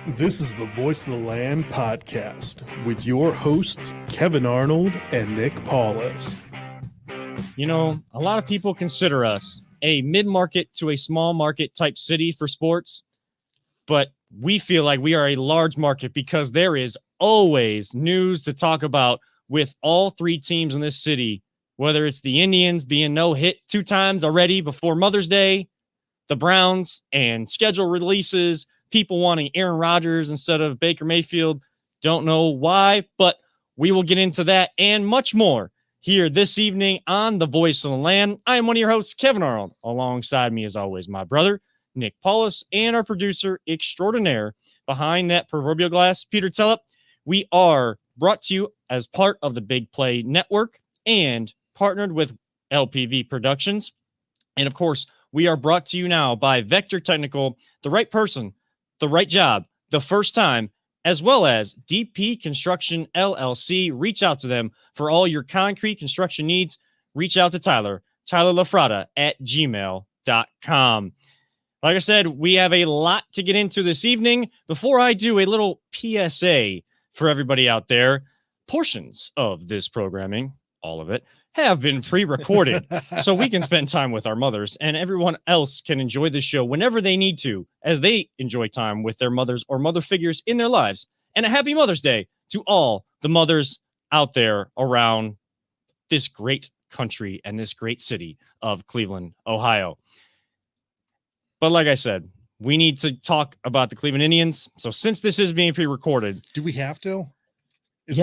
This is the Voice of the Land podcast with your hosts, Kevin Arnold and Nick Paulus. You know, a lot of people consider us a mid-market to a small market type city for sports, but we feel like we are a large market because there is always news to talk about with all three teams in this city, whether it's the Indians being no-hit 2 times already before Mother's Day, the Browns and schedule releases, people wanting Aaron Rodgers instead of Baker Mayfield. Don't know why, but we will get into that and much more here this evening on The Voice of the Land. I am one of your hosts, Kevin Arnold. Alongside me, as always, my brother, Nick Paulus, and our producer extraordinaire behind that proverbial glass, Peter Tellup. We are brought to you as part of the Big Play Network and partnered with LPV Productions. And of course, we are brought to you now by Vector Technical, the right person, the right job, the first time, as well as DP Construction LLC. Reach out to them for all your concrete construction needs. Reach out to Tyler Lafrada at gmail.com. Like I said, we have a lot to get into this evening. Before I do, a little PSA for everybody out there. Portions of this programming, all of it, have been pre-recorded so we can spend time with our mothers and everyone else can enjoy the show whenever they need to, as they enjoy time with their mothers or mother figures in their lives. And a happy Mother's Day to all the mothers out there around this great country and this great city of Cleveland, Ohio. But like I said, we need to talk about the Cleveland Indians. So since this is being pre-recorded, do we have to? Is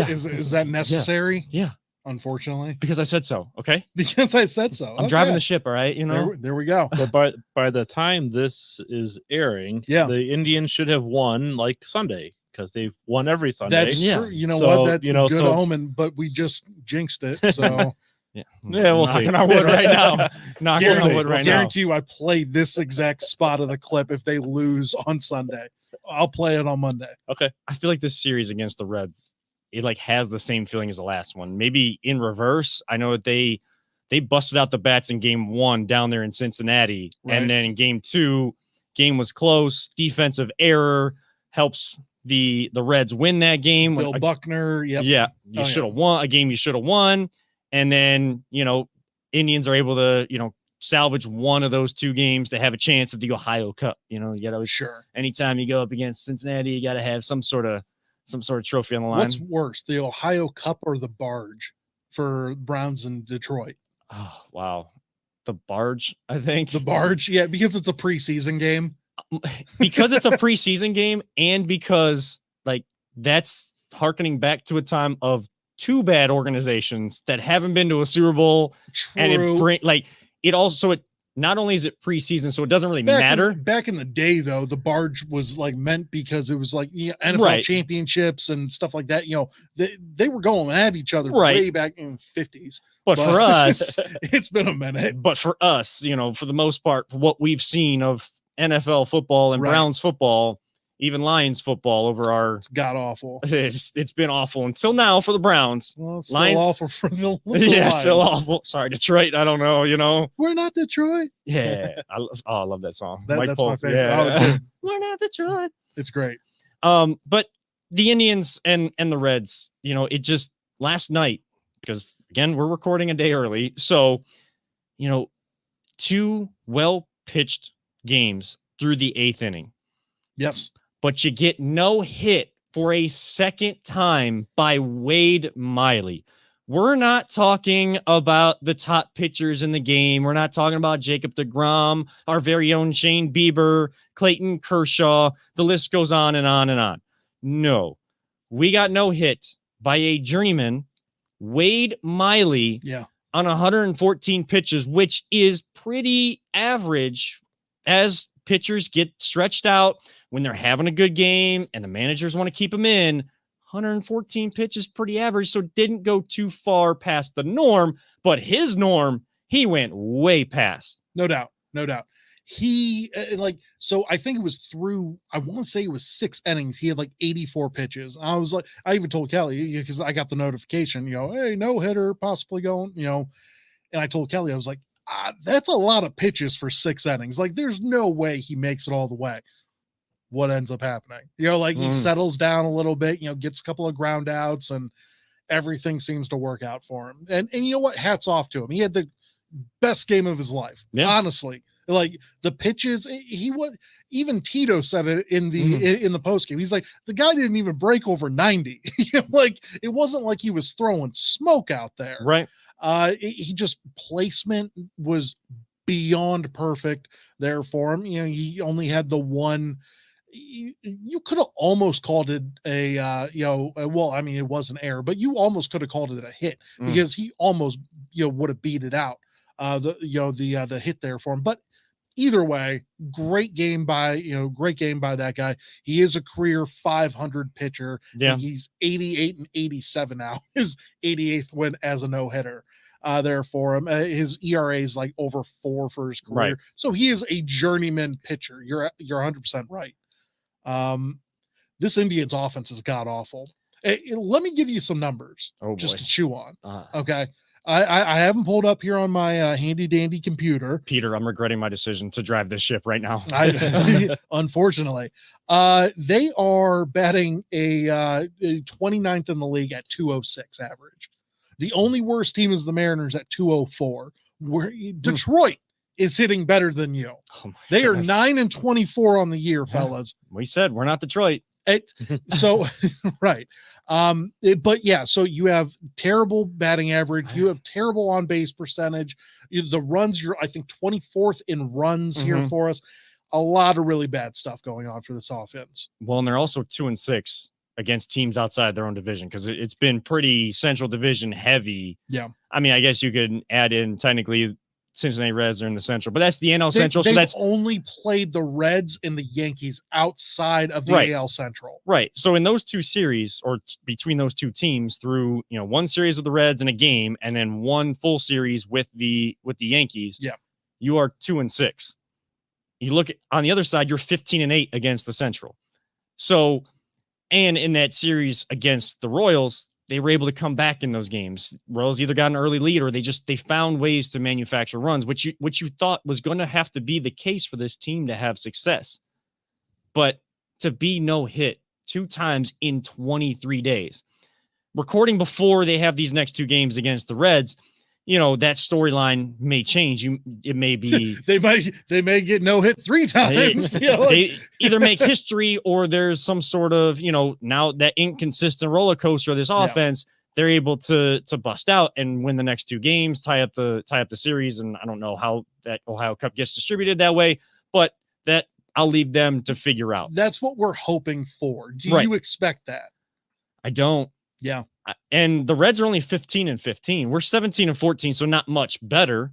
that necessary? Yeah. Unfortunately, because I said so. Okay, because I said so. I'm driving the ship. All right, you know. There we go. But by the time this is airing, the Indians should have won like Sunday because they've won every Sunday. That's true. You know what? That's good omen. But we just jinxed it. So yeah, we'll see. Knocking on wood right now. Knocking on wood right now. I guarantee you, I play this exact spot of the clip if they lose on Sunday. I'll play it on Monday. Okay. I feel like this series against the Reds, it like has the same feeling as the last one, maybe in reverse. I know that they busted out the bats in game 1 down there in Cincinnati. Right. And then in game 2, game was close. Defensive error helps the Reds win that game. Bill Buckner. Yep. Yeah. You should have won a game. You should have won. And then, Indians are able to, salvage one of those 2 games to have a chance at the Ohio Cup. You gotta anytime you go up against Cincinnati, you got to have some sort of trophy on the line. What's worse, the Ohio Cup or the barge for Browns in Detroit? Oh, wow. The barge, I think. The barge, yeah, because it's a preseason game. Because it's a preseason game and because, that's hearkening back to a time of 2 bad organizations that haven't been to a Super Bowl. True. And it not only is it preseason, so it doesn't really matter. Back in the day, though, the barge was meant because it was NFL championships and stuff like that. They were going at each other way back in the 50s. But for us, it's been a minute. But for us, for the most part, what we've seen of NFL football and Browns football, even Lions football it's god awful. It's been awful until now for the Browns. Well, it's still awful for the Lions. Still awful. Sorry, Detroit. I don't know. We're not Detroit. Yeah, I love that song. That's my favorite. Yeah. We're not Detroit. It's great. But the Indians and the Reds, it just last night, because again we're recording a day early, so 2 well pitched games through the 8th inning. Yes. But you get no hit for a second time by Wade Miley. We're not talking about the top pitchers in the game. We're not talking about Jacob deGrom, our very own Shane Bieber, Clayton Kershaw. The list goes on and on and on. No, we got no hit by a journeyman, Wade Miley, on 114 pitches, which is pretty average as pitchers get stretched out. When they're having a good game and the managers want to keep them in, 114 pitches pretty average, so didn't go too far past the norm, but his norm, he went way past. No doubt. He so I think it was through, I want to say it was 6 innings. He had 84 pitches. I was I even told Kelly, because I got the notification, hey, no hitter possibly going, and I told Kelly, I was that's a lot of pitches for 6 innings. There's no way he makes it all the way. what ends up happening. Like he settles down a little bit, gets a couple of ground outs, and everything seems to work out for him. And you know what? Hats off to him. He had the best game of his life, honestly. Like the pitches, even Tito said it in the post game. He's like, the guy didn't even break over 90. Like it wasn't like he was throwing smoke out there. Right. He just placement was beyond perfect there for him. He only had the one. You could have almost called it well, I mean, it was an error, but you almost could have called it a hit because he almost, would have beat it out. The hit there for him. But either way, great game by that guy. He is a career 500 pitcher. Yeah. And he's 88 and 87 now. His 88th win as a no-hitter there for him. His ERA is like over 4 for his career. Right. So he is a journeyman pitcher. You're 100% right. This Indians offense is god awful. Let me give you some numbers just to chew on. Okay. I haven't pulled up here on my handy dandy computer. Peter, I'm regretting my decision to drive this ship right now. Unfortunately, they are batting a 29th in the league at 206 average. The only worst team is the Mariners at 204. Where Detroit is hitting better than you. They are 9-24 on the year, fellas. We said we're not Detroit. So right. But yeah, so you have terrible batting average, you have terrible on base percentage. The runs, you're I think 24th in runs here for us. A lot of really bad stuff going on for this offense. Well, and they're also 2-6 against teams outside their own division because it's been pretty Central Division heavy. Yeah. I mean, I guess you could add in technically Cincinnati Reds are in the Central, but that's the NL Central. So that's only played the Reds and the Yankees outside of the AL Central. Right. So in those two series or between those two teams through, one series with the Reds and a game, and then one full series with the Yankees. Yeah. You are 2-6. You look at on the other side, you're 15-8 against the Central. So, and in that series against the Royals, they were able to come back in those games. Royals either got an early lead or they found ways to manufacture runs, which you thought was going to have to be the case for this team to have success. But to be no hit 2 times in 23 days, recording before they have these next 2 games against the Reds, that storyline may change. It may be they may get no hit 3 times. They either make history or there's some sort of now that inconsistent roller coaster of this offense. They're able to bust out and win the next 2 games, tie up the series. And I don't know how that Ohio Cup gets distributed that way, but that I'll leave them to figure out. That's what we're hoping for. Do you expect that? I don't. Yeah. And the Reds are only 15-15. We're 17-14, so not much better,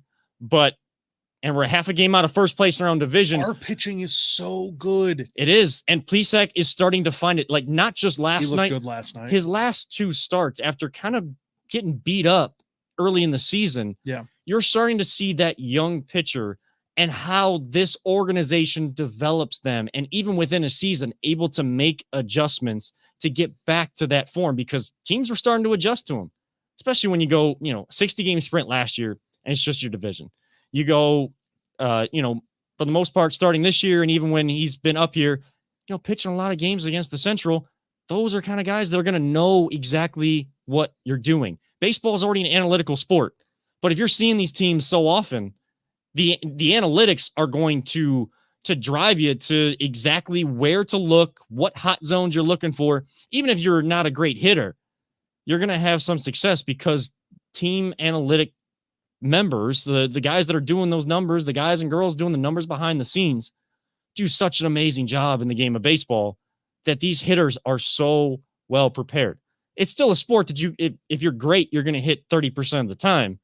and we're half a game out of first place in our own division. Our pitching is so good. It is. And Plesac is starting to find it, like not just last night. He looked good last night. His last 2 starts after kind of getting beat up early in the season. Yeah. You're starting to see that young pitcher and how this organization develops them. And even within a season, able to make adjustments to get back to that form because teams were starting to adjust to him, especially when you go, 60 game sprint last year and it's just your division. You go, for the most part starting this year. And even when he's been up here, pitching a lot of games against the Central, those are kind of guys that are going to know exactly what you're doing. Baseball is already an analytical sport, but if you're seeing these teams so often, the analytics are going to drive you to exactly where to look, what hot zones you're looking for. Even if you're not a great hitter, you're going to have some success because team analytic members, the guys that are doing those numbers, the guys and girls doing the numbers behind the scenes, do such an amazing job in the game of baseball that these hitters are so well prepared. It's still a sport that if you're great, you're going to hit 30% of the time.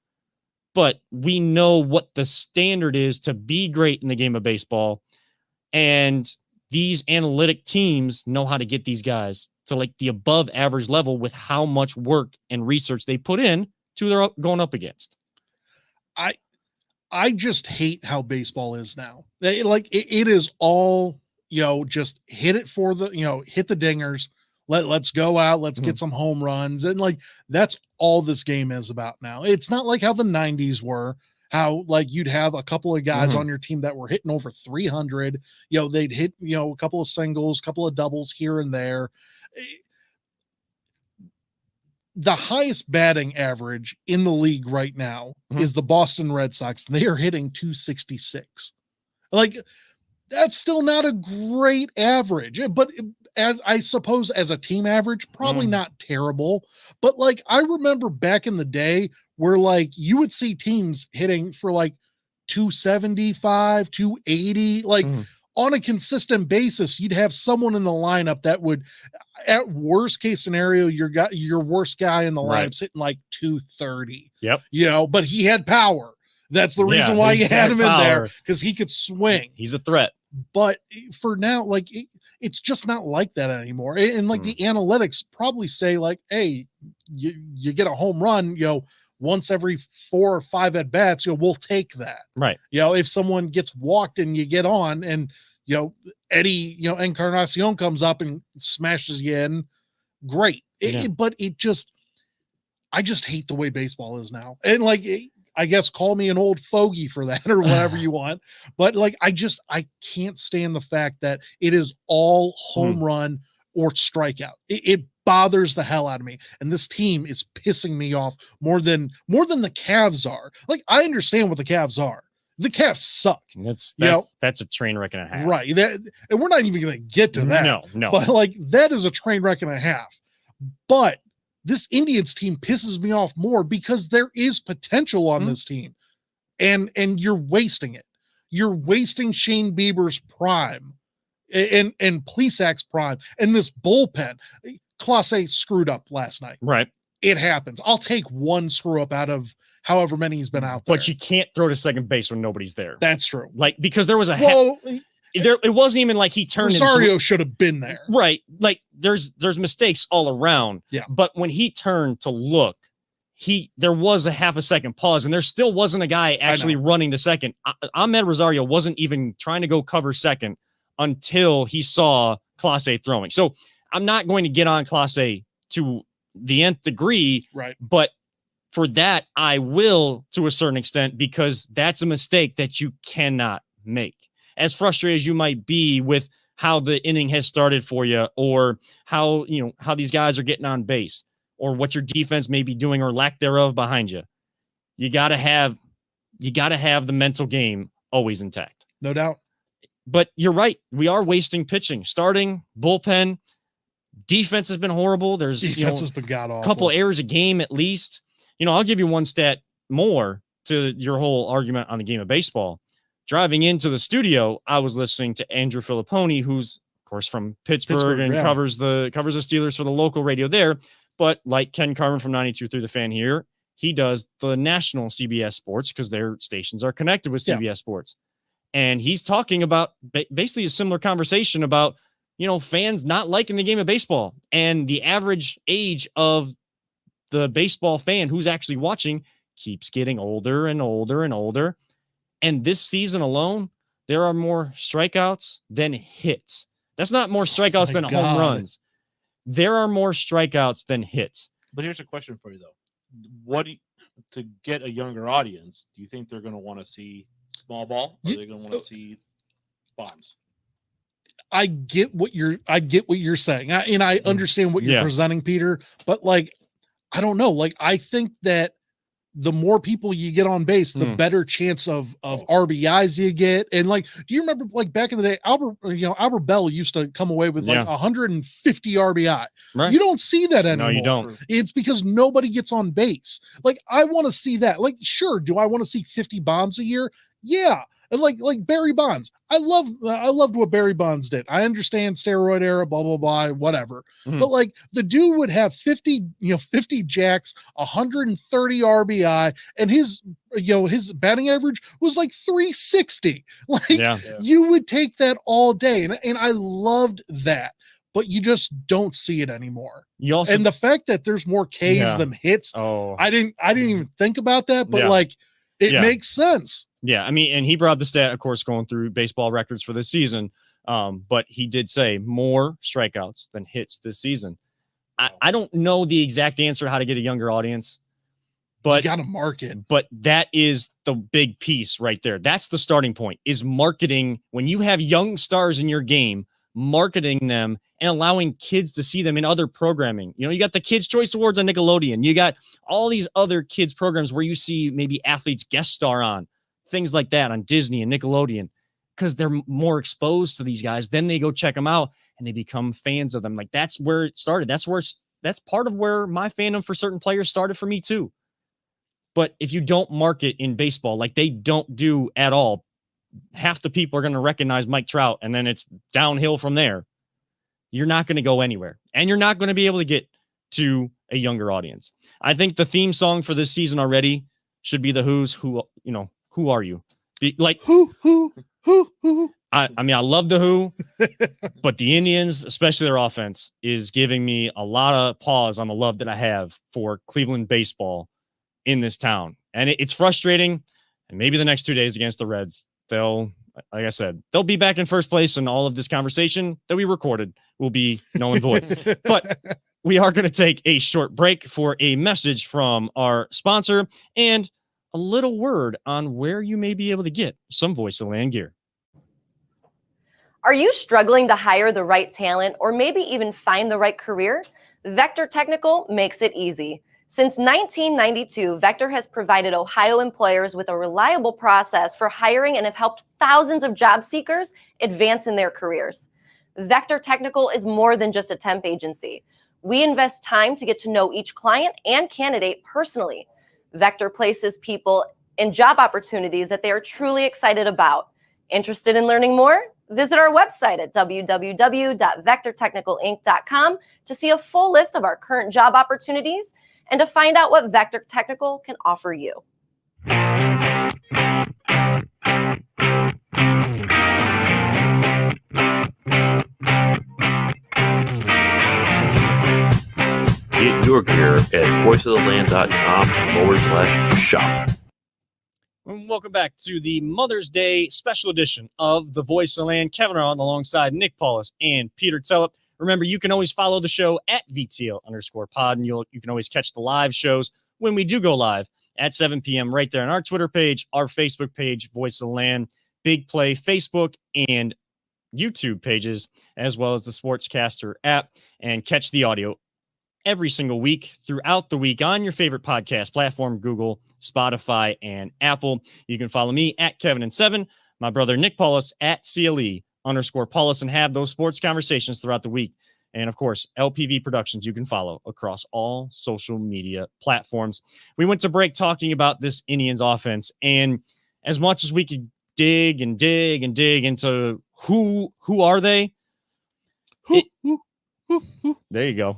But we know what the standard is to be great in the game of baseball. And these analytic teams know how to get these guys to like the above average level with how much work and research they put in to their going up against. I just hate how baseball is now. It is all, just hit it for the, hit the dingers. Let's go out. Let's get some home runs. And that's all this game is about now. It's not like how the 90s were, how like you'd have a couple of guys on your team that were hitting over 300, they'd hit, a couple of singles, couple of doubles here and there. The highest batting average in the league right now is the Boston Red Sox. They are hitting 266. Like, that's still not a great average, but as I suppose as a team average, probably not terrible. But like, I remember back in the day where like you would see teams hitting for like 275, 280, like on a consistent basis. You'd have someone in the lineup that would, at worst case scenario, your worst guy in the lineup's hitting like 230. Yep. But he had power. That's the reason why you had him in there, because he could swing. He's a threat. But for now, like it's just not like that anymore. And like the analytics probably say like, hey, you get a home run, once every 4 or 5 at bats, we'll take that. Right. If someone gets walked and you get on and, Eddie, Encarnacion comes up and smashes you in, great. But I just hate the way baseball is now. And like, I guess call me an old fogey for that or whatever you want. But like, I can't stand the fact that it is all home run or strikeout. It bothers the hell out of me. And this team is pissing me off more than the Cavs are. Like, I understand what the Cavs are. The Cavs suck. That's a train wreck and a half. Right. And we're not even going to get to that. No. But like, that is a train wreck and a half. But this Indians team pisses me off more because there is potential on this team, and you're wasting it. You're wasting Shane Bieber's prime and Plesac's prime and this bullpen. Clase screwed up last night. Right. It happens. I'll take one screw up out of however many he's been out there. But you can't throw to second base when nobody's there. That's true. Like, because there was a it wasn't even like he turned. Rosario should have been there. Right. Like there's mistakes all around. Yeah. But when he turned to look, there was a half a second pause, and there still wasn't a guy actually running to second. Ahmed Rosario wasn't even trying to go cover second until he saw Clase throwing. So I'm not going to get on Clase to the nth degree. Right. But for that, I will to a certain extent, because that's a mistake that you cannot make. As frustrated as you might be with how the inning has started for you, or how these guys are getting on base, or what your defense may be doing or lack thereof behind you, you got to have the mental game always intact. No doubt. But you're right. We are wasting pitching, starting, bullpen. Defense has been horrible. There's has been god awful. A couple errors a game at least. I'll give you one stat more to your whole argument on the game of baseball. Driving into the studio, I was listening to Andrew Filipponi, who's of course from Pittsburgh and covers the Steelers for the local radio there. But like Ken Carmen from 92.3 The Fan here, he does the national CBS Sports because their stations are connected with CBS Sports. And he's talking about basically a similar conversation about, fans not liking the game of baseball, and the average age of the baseball fan who's actually watching keeps getting older and older and older. And this season alone, there are more strikeouts than hits. That's not more strikeouts than home runs. There are more strikeouts than hits. But here's a question for you, though. To get a younger audience, do you think they're going to want to see small ball, or are they going to want to see bombs? I get what you're saying. I understand what you're presenting, Peter, but like, I don't know. Like, I think that the more people you get on base, the better chance of RBIs you get. And like, do you remember like back in the day, Albert Bell used to come away with like 150 RBI. Right. You don't see that anymore. No, you don't. It's because nobody gets on base. Like, I want to see that. Like, sure. Do I want to see 50 bombs a year? Yeah. And like Barry Bonds. I loved what Barry Bonds did. I understand steroid era, blah, blah, blah, whatever. But like, the dude would have 50 jacks, 130 RBI, and his batting average was like 360. Like, you would take that all day. And I loved that. But you just don't see it anymore. And the fact that there's more Ks than hits. Oh, I didn't even think about that, but like, it makes sense. Yeah, I mean, and he brought up the stat, of course, going through baseball records for this season. But he did say more strikeouts than hits this season. I don't know the exact answer how to get a younger audience, you got to market. But that is the big piece right there. That's the starting point, is marketing. When you have young stars in your game, marketing them and allowing kids to see them in other programming. You got the Kids' Choice Awards on Nickelodeon. You got all these other kids programs where you see maybe athletes guest star on, things like that on Disney and Nickelodeon, because they're more exposed to these guys. Then they go check them out and they become fans of them. Like, that's where it started. That's part of where my fandom for certain players started for me too. But if you don't market in baseball, like they don't do at all, half the people are going to recognize Mike Trout, and then it's downhill from there. You're not going to go anywhere, and you're not going to be able to get to a younger audience. I think the theme song for this season already should be the Who's Who. Who are you? Who? I mean, I love the Who, but the Indians, especially their offense, is giving me a lot of pause on the love that I have for Cleveland baseball in this town. And it's frustrating. And maybe the next 2 days against the Reds, like I said, they'll be back in first place, and all of this conversation that we recorded will be null and void. But we are going to take a short break for a message from our sponsor and a little word on where you may be able to get some Voice of the Land gear. Are you struggling to hire the right talent or maybe even find the right career? Vector Technical makes it easy. Since 1992, Vector has provided Ohio employers with a reliable process for hiring and have helped thousands of job seekers advance in their careers. Vector Technical is more than just a temp agency. We invest time to get to know each client and candidate personally. Vector places people in job opportunities that they are truly excited about. Interested in learning more? Visit our website at www.vectortechnicalinc.com to see a full list of our current job opportunities and to find out what Vector Technical can offer you. Get your gear at voiceoftheland.com/shop. Welcome back to the Mother's Day special edition of The Voice of the Land. Kevin Arnold alongside Nick Paulus and Peter Tellep. Remember, you can always follow the show at VTL_pod, and you can always catch the live shows when we do go live at 7 p.m. right there on our Twitter page, our Facebook page, Voice of the Land, Big Play, Facebook, and YouTube pages, as well as the Sportscaster app, and catch the audio every single week throughout the week on your favorite podcast platform, Google, Spotify, and Apple. You can follow me at Kevin7, my brother Nick Paulus at CLE_Paulus, and have those sports conversations throughout the week. And of course, LPV Productions, you can follow across all social media platforms. We went to break talking about this Indians offense, and as much as we could dig into who are they? There you go.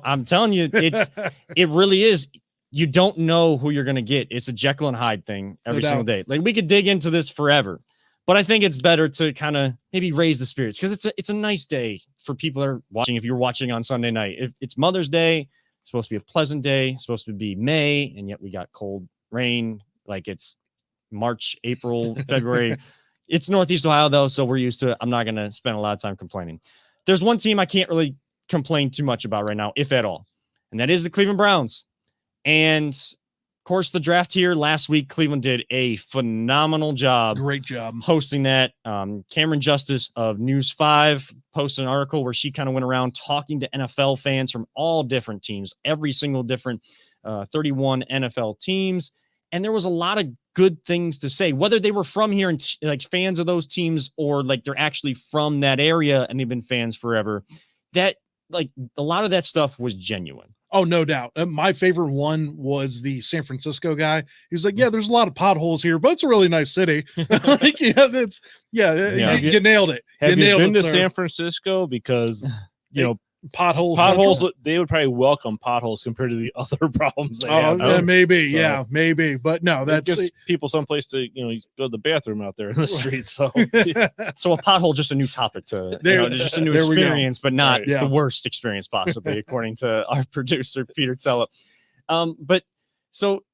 I'm telling you, it really is. You don't know who you're going to get. It's a Jekyll and Hyde thing every single day. Like, we could dig into this forever, but I think it's better to kind of maybe raise the spirits, because it's a nice day for people that are watching. If you're watching on Sunday night, it's Mother's Day, it's supposed to be a pleasant day, it's supposed to be May, and yet we got cold rain. Like, it's March, April, February. It's Northeast Ohio though, so we're used to it. I'm not going to spend a lot of time complaining. There's one team I can't really complain too much about right now, if at all, and that is the Cleveland Browns. And of course, the draft here last week, Cleveland did a phenomenal job. Great job hosting that. Cameron Justice of News 5 posted an article where she kind of went around talking to NFL fans from all different teams, every single different 31 NFL teams. And there was a lot of good things to say, whether they were from here and like fans of those teams, or like they're actually from that area and they've been fans forever. That, like, a lot of that stuff was genuine. Oh, no doubt. My favorite one was the San Francisco guy. He was like, yeah, there's a lot of potholes here, but it's a really nice city. Like, you nailed it. Have you been to sir. San Francisco? Because, potholes, they would probably welcome potholes compared to the other problems they have. Yeah, maybe. So, yeah, maybe. But no, that gives people someplace to, go to the bathroom out there in the street. So, so a pothole, just a new topic to, just a new experience, but not the worst experience possibly, according to our producer, Peter Tellep. But so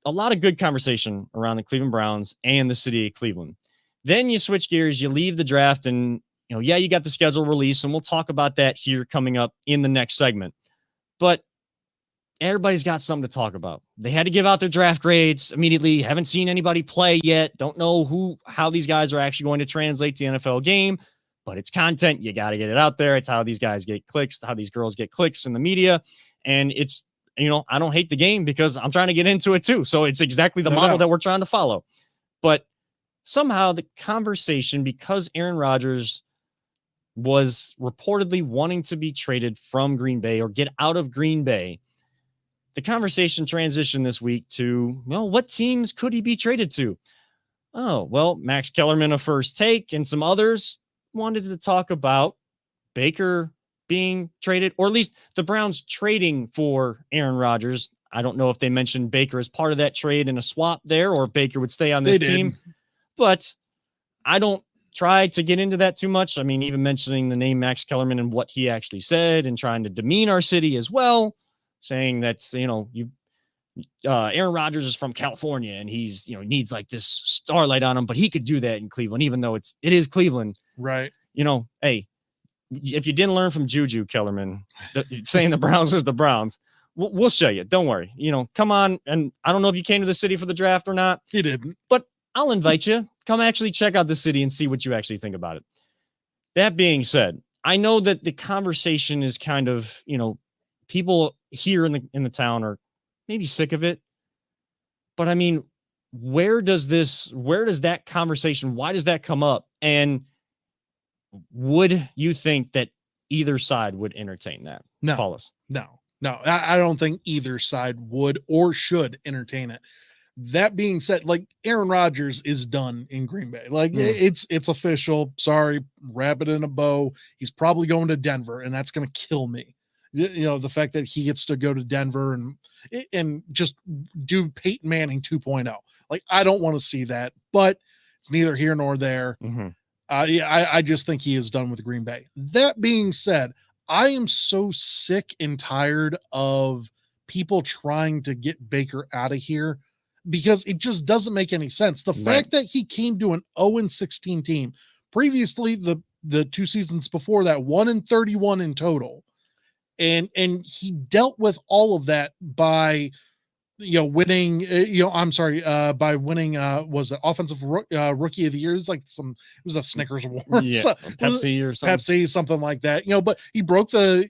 a lot of good conversation around the Cleveland Browns and the city of Cleveland. Then you switch gears, you leave the draft, and you got the schedule release, and we'll talk about that here coming up in the next segment. But everybody's got something to talk about. They had to give out their draft grades immediately. Haven't seen anybody play yet. Don't know how these guys are actually going to translate to the NFL game, but it's content. You got to get it out there. It's how these guys get clicks, how these girls get clicks in the media. And it's, I don't hate the game because I'm trying to get into it too. So it's exactly the model that we're trying to follow. But somehow the conversation, because Aaron Rodgers was reportedly wanting to be traded from Green Bay or get out of Green Bay, the conversation transitioned this week to, what teams could he be traded to? Oh, well, Max Kellerman of First Take and some others wanted to talk about Baker being traded, or at least the Browns trading for Aaron Rodgers. I don't know if they mentioned Baker as part of that trade in a swap there, or Baker would stay on this team. But I don't try to get into that too much. I mean, even mentioning the name Max Kellerman and what he actually said and trying to demean our city as well, saying that, Aaron Rodgers is from California and he's, needs like this starlight on him, but he could do that in Cleveland, even though it is Cleveland. Right. Hey, if you didn't learn from Juju Kellerman, saying the Browns is the Browns, we'll show you. Don't worry. Come on. And I don't know if you came to the city for the draft or not. He didn't. But I'll invite you. Come actually check out the city and see what you actually think about it. That being said, I know that the conversation is kind of, people here in the town are maybe sick of it. But I mean, where does that conversation, why does that come up? And would you think that either side would entertain that? No, Paulus? No. I don't think either side would or should entertain it. That being said, like, Aaron Rodgers is done in Green Bay. Like, it's official. Sorry, wrap it in a bow. He's probably going to Denver, and that's going to kill me. The fact that he gets to go to Denver and just do Peyton Manning 2.0. Like, I don't want to see that, but it's neither here nor there. Mm-hmm. I just think he is done with Green Bay. That being said, I am so sick and tired of people trying to get Baker out of here because it just doesn't make any sense. The fact that he came to an 0-16 team, previously the 2 seasons before that, 1-31 in total, and he dealt with all of that by winning, by winning, was it offensive rookie of the year? It was a Snickers award. Yeah, Pepsi or something. Pepsi, something like that. But he broke the,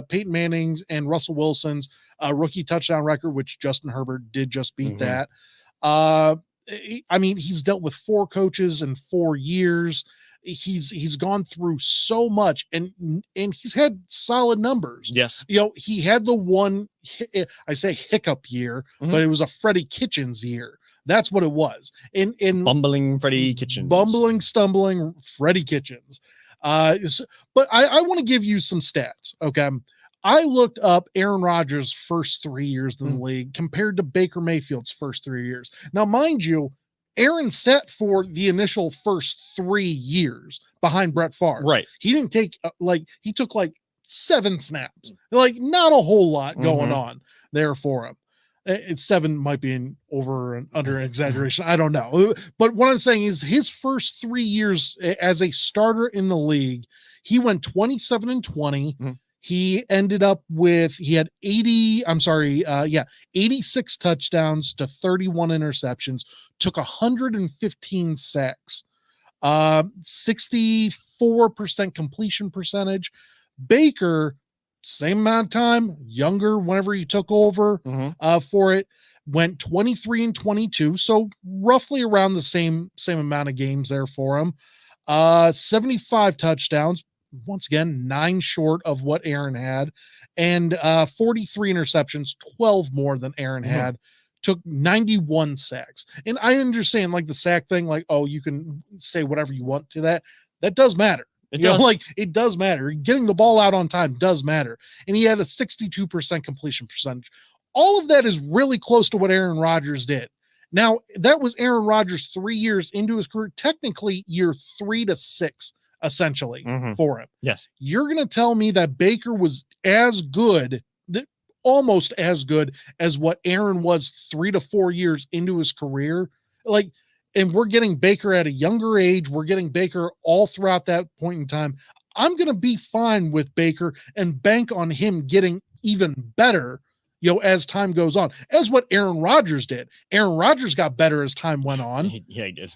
Peyton Manning's and Russell Wilson's rookie touchdown record, which Justin Herbert did just beat that. I mean, he's dealt with 4 coaches in 4 years. He's gone through so much and he's had solid numbers. Yes. He had the one, I say hiccup year, but it was a Freddie Kitchens year. That's what it was. In bumbling Freddie Kitchens. Bumbling, stumbling Freddie Kitchens. But I want to give you some stats. Okay. I looked up Aaron Rodgers' first 3 years in the league compared to Baker Mayfield's first 3 years. Now, mind you, Aaron sat for the initial first 3 years behind Brett Favre. Right. He didn't take he took 7 snaps. Not a whole lot going on there for him. It's 7 might be an over and under exaggeration. I don't know. But what I'm saying is his first 3 years as a starter in the league, he went 27-20. He ended up he had 86 touchdowns to 31 interceptions, took 115 sacks, 64% completion percentage. Baker, same amount of time, younger whenever he took over for it, went 23-22. So roughly around the same amount of games there for him. 75 touchdowns. Once again, 9 short of what Aaron had, and 43 interceptions, 12 more than Aaron had, took 91 sacks. And I understand the sack thing, you can say whatever you want to that. That does matter. It does matter. Getting the ball out on time does matter. And he had a 62% completion percentage. All of that is really close to what Aaron Rodgers did. Now, that was Aaron Rodgers 3 years into his career, technically year 3 to 6. Essentially for him. Yes. You're going to tell me that Baker was as good, almost as good as what Aaron was 3 to 4 years into his career. And we're getting Baker at a younger age. We're getting Baker all throughout that point in time. I'm going to be fine with Baker and bank on him getting even better as time goes on, as what Aaron Rodgers did. Aaron Rodgers got better as time went on. Yeah, he did.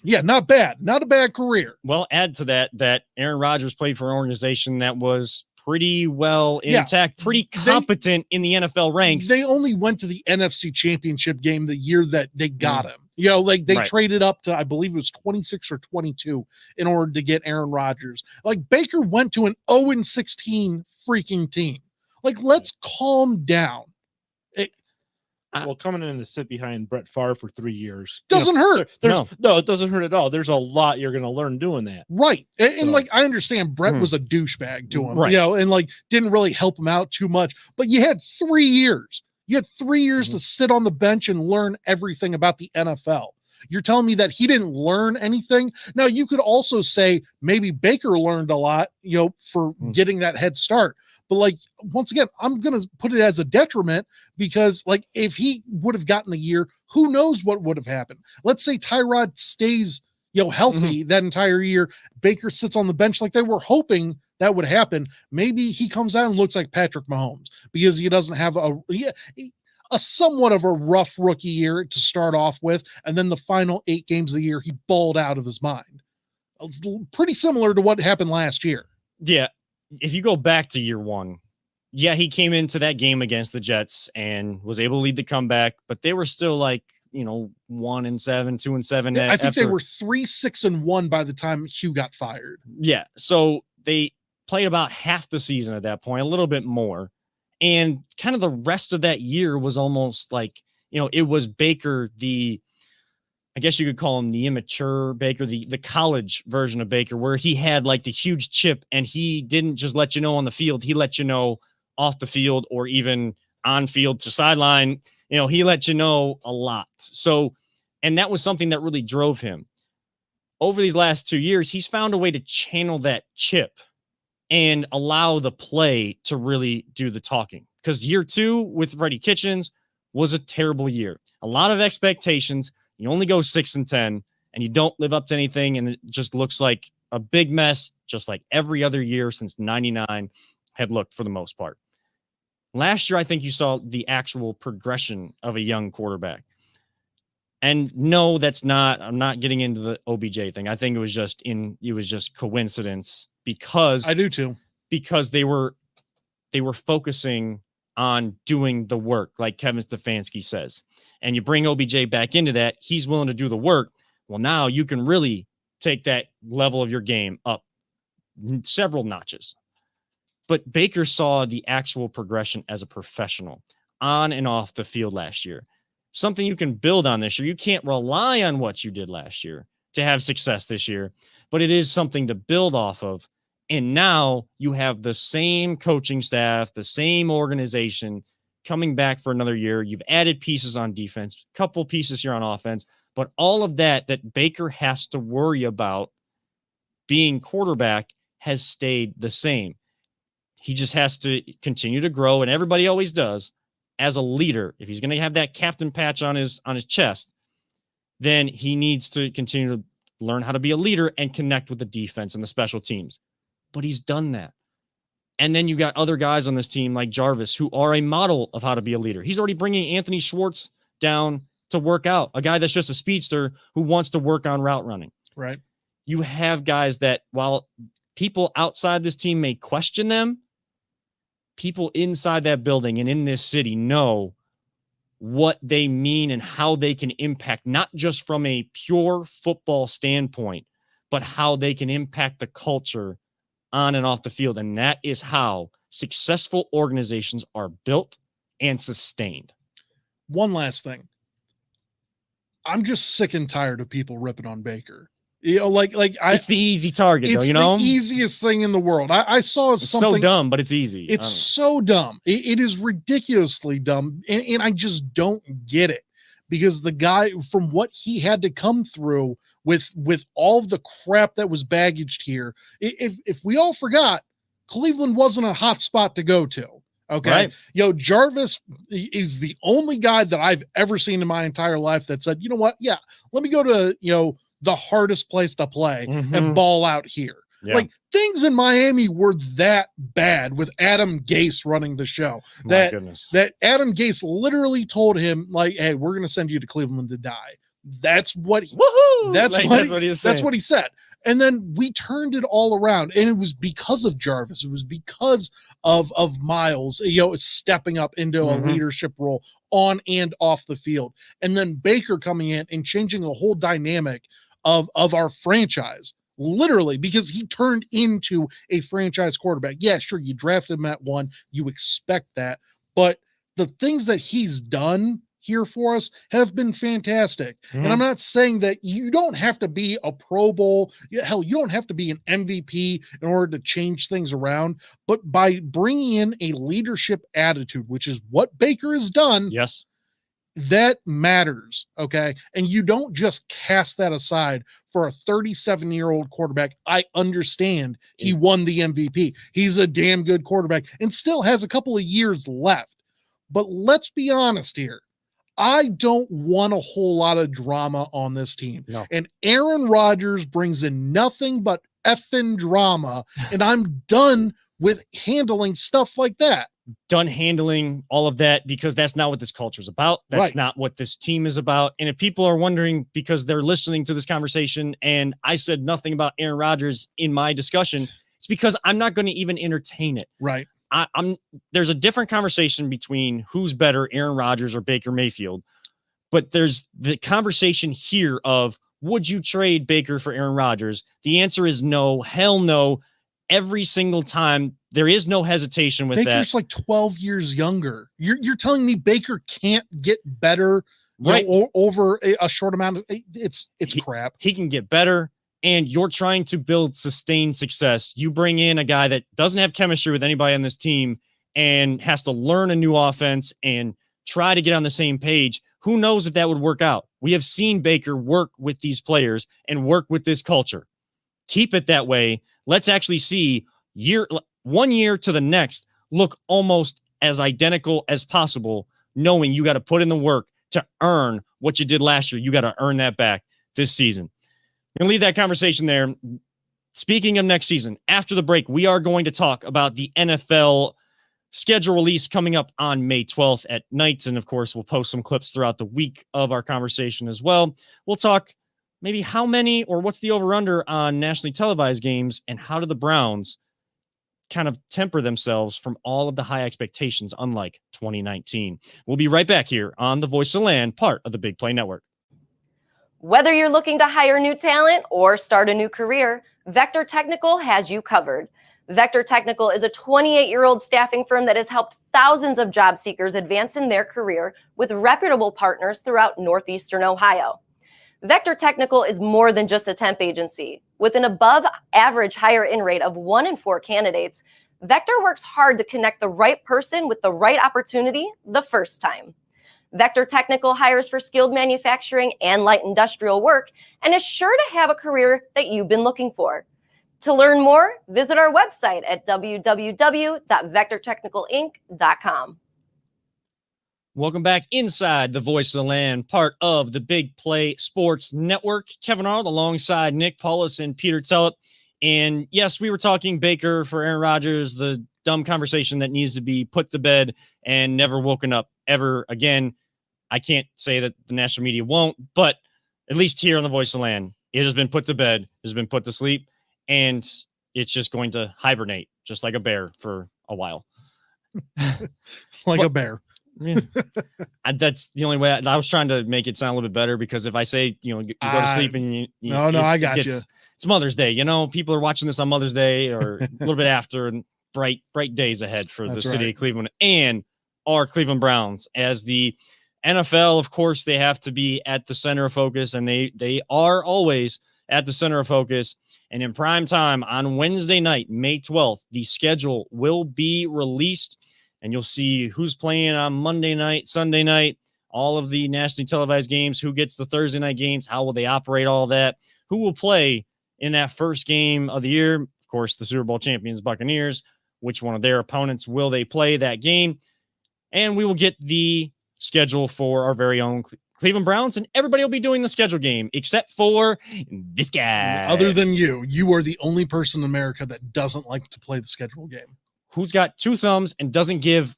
Yeah, not bad. Not a bad career. Well, add to that Aaron Rodgers played for an organization that was pretty well intact, pretty competent in the NFL ranks. They only went to the NFC Championship game the year that they got him. They traded up to, I believe it was 26 or 22 in order to get Aaron Rodgers. Like, Baker went to an 0-16 freaking team. Like, let's calm down. Well, coming in to sit behind Brett Favre for 3 years doesn't hurt. No, it doesn't hurt at all. There's a lot you're going to learn doing that. Right. And like, I understand Brett was a douchebag to him, and like didn't really help him out too much, but you had 3 years. You had 3 years to sit on the bench and learn everything about the NFL. You're telling me that he didn't learn anything? Now, you could also say maybe Baker learned a lot, for getting that head start. But like, once again, I'm going to put it as a detriment because like, if he would have gotten a year, who knows what would have happened? Let's say Tyrod stays, healthy that entire year. Baker sits on the bench like they were hoping that would happen. Maybe he comes out and looks like Patrick Mahomes because he doesn't have a somewhat of a rough rookie year to start off with. And then the final 8 games of the year, he balled out of his mind. Pretty similar to what happened last year. Yeah. If you go back to year one, he came into that game against the Jets and was able to lead the comeback, but they were still like, 1-7, 2-7. I think they were 3-6-1 by the time Hugh got fired. Yeah. So they played about half the season at that point, a little bit more. And kind of the rest of that year was almost like, it was Baker, I guess you could call him the immature Baker, the college version of Baker, where he had like the huge chip and he didn't just let you know on the field. He let you know off the field or even on field to sideline. He let you know a lot. So, and that was something that really drove him. Over these last 2 years, he's found a way to channel that chip and allow the play to really do the talking. Because year 2 with Freddie Kitchens was a terrible year. A lot of expectations. You only go 6-10 and you don't live up to anything. And it just looks like a big mess, just like every other year since 99 had looked for the most part. Last year, I think you saw the actual progression of a young quarterback. And no, I'm not getting into the OBJ thing. I think it was just coincidence because I do too, because they were focusing on doing the work, like Kevin Stefanski says. And you bring OBJ back into that, he's willing to do the work. Well, now you can really take that level of your game up several notches. But Baker saw the actual progression as a professional on and off the field last year. Something you can build on this year. You can't rely on what you did last year to have success this year, but it is something to build off of. And now you have the same coaching staff, the same organization coming back for another year. You've added pieces on defense, couple pieces here on offense, but all of that Baker has to worry about being quarterback has stayed the same. He just has to continue to grow, and everybody always does, as a leader. If he's going to have that captain patch on his chest, then he needs to continue to learn how to be a leader and connect with the defense and the special teams. But he's done that. And then you got other guys on this team like Jarvis who are a model of how to be a leader. He's already bringing Anthony Schwartz down to work out, a guy that's just a speedster who wants to work on route running. Right. You have guys that, while people outside this team may question them, people inside that building and in this city know what they mean and how they can impact, not just from a pure football standpoint, but how they can impact the culture on and off the field. And that is how successful organizations are built and sustained. One last thing. I'm just sick and tired of people ripping on Baker. It's the easy target, though, it's the easiest thing in the world. I saw something so dumb, but it's easy. It's so dumb. It is ridiculously dumb. And I just don't get it, because the guy, from what he had to come through with all of the crap that was baggaged here, if we all forgot, Cleveland wasn't a hot spot to go to. Okay. Right. Jarvis is the only guy that I've ever seen in my entire life that said, you know what? Yeah, let me go to, the hardest place to play and ball out here. Yeah. Like things in Miami were that bad with Adam Gase running the show. My goodness. That Adam Gase literally told him, like, hey, we're going to send you to Cleveland to die. That's what he, Woohoo! that's Like, what that's what he was saying. that's what he said. And then we turned it all around, and it was because of Jarvis. It was because of Miles, stepping up into a Mhm. leadership role on and off the field. And then Baker coming in and changing the whole dynamic of our franchise, literally, because he turned into a franchise quarterback. Yeah, sure, you drafted him at 1, you expect that, but the things that he's done here for us have been fantastic. And I'm not saying that you don't have to be a Pro Bowl. Hell, you don't have to be an MVP in order to change things around. But by bringing in a leadership attitude, which is what Baker has done, Yes. that matters. Okay. And you don't just cast that aside for a 37-year-old quarterback. I understand he won the MVP. He's a damn good quarterback and still has a couple of years left. But let's be honest here. I don't want a whole lot of drama on this team. No. And Aaron Rodgers brings in nothing but effing drama. And I'm done with handling stuff like that. Done handling all of that because that's not what this culture is about. That's Right. not what this team is about. And if people are wondering because they're listening to this conversation and I said nothing about Aaron Rodgers in my discussion, it's because I'm not going to even entertain it. Right. There's a different conversation between who's better, Aaron Rodgers or Baker Mayfield. But there's the conversation here of would you trade Baker for Aaron Rodgers? The answer is no, hell no. Every single time, there is no hesitation with Baker's that. like 12 years younger. You're telling me Baker can't get better Right. over a short amount of it's crap. He can get better, and you're trying to build sustained success. You bring in a guy that doesn't have chemistry with anybody on this team and has to learn a new offense and try to get on the same page. Who knows if that would work out? We have seen Baker work with these players and work with this culture. Keep it that way. Let's actually see 1 year to the next look almost as identical as possible, knowing you got to put in the work to earn what you did last year. You got to earn that back this season. We're going to leave that conversation there. Speaking of next season, after the break, we are going to talk about the NFL schedule release coming up on May 12th at night. And of course, we'll post some clips throughout the week of our conversation as well. We'll talk maybe how many or what's the over-under on nationally televised games and how do the Browns kind of temper themselves from all of the high expectations, unlike 2019. We'll be right back here on the Voice of the Land, part of the Big Play Network. Whether you're looking to hire new talent or start a new career, Vector Technical has you covered. Vector Technical is a 28-year-old staffing firm that has helped thousands of job seekers advance in their career with reputable partners throughout Northeastern Ohio. Vector Technical is more than just a temp agency. With an above-average hire-in rate of 1 in 4 candidates, Vector works hard to connect the right person with the right opportunity the first time. Vector Technical hires for skilled manufacturing and light industrial work and is sure to have a career that you've been looking for. To learn more, visit our website at www.vectortechnicalinc.com. Welcome back inside the Voice of the Land, part of the Big Play Sports Network. Kevin Arnold alongside Nick Paulus and Peter Tellep. And yes, we were talking Baker for Aaron Rodgers, the dumb conversation that needs to be put to bed and never woken up ever again. I can't say that the national media won't, but at least here on the Voice of the Land, it has been put to bed, it has been put to sleep, and it's just going to hibernate just like a bear for a while. A bear. Yeah. That's the only way I was trying to make it sound a little bit better, because if I say, you go to sleep and I got you. It's Mother's Day. People are watching this on Mother's Day or a little bit after, and bright days ahead for the city of Cleveland and our Cleveland Browns. As the NFL, of course, they have to be at the center of focus, and they are always at the center of focus. And in prime time on Wednesday night, May 12th, the schedule will be released, and you'll see who's playing on Monday night, Sunday night, all of the nationally televised games, who gets the Thursday night games, how will they operate all that, who will play in that first game of the year. Of course, the Super Bowl champions, Buccaneers, which one of their opponents will they play that game? And we will get the schedule for our very own Cleveland Browns, and everybody will be doing the schedule game except for this guy. Other than you are the only person in America that doesn't like to play the schedule game. Who's got 2 thumbs and doesn't give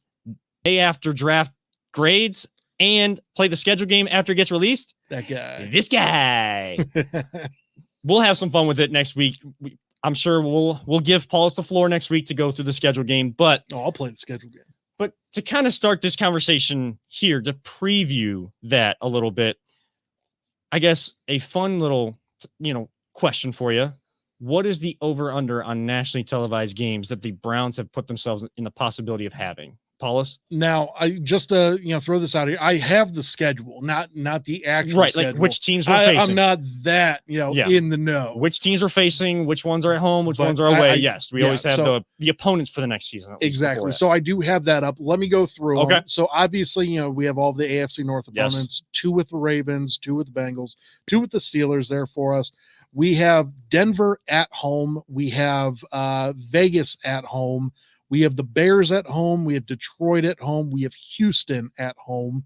day after draft grades and play the schedule game after it gets released? That guy. This guy. We'll have some fun with it next week. I'm sure we'll give Paulus the floor next week to go through the schedule game, but I'll play the schedule game. But to kind of start this conversation here, to preview that a little bit, I guess a fun little, question for you. What is the over-under on nationally televised games that the Browns have put themselves in the possibility of having? Paulus? Now, I just throw this out here. I have the schedule, not the actual schedule. Like which teams we're facing. I'm not that in the know. Which teams are facing, which ones are at home, which ones are away. Yes, we always have the opponents for the next season. Exactly. So I do have that up. Let me go through. Okay. So obviously, we have all the AFC North opponents, 2 with the Ravens, 2 with the Bengals, 2 with the Steelers there for us. We have Denver at home. We have Vegas at home. We have the Bears at home. We have Detroit at home. We have Houston at home.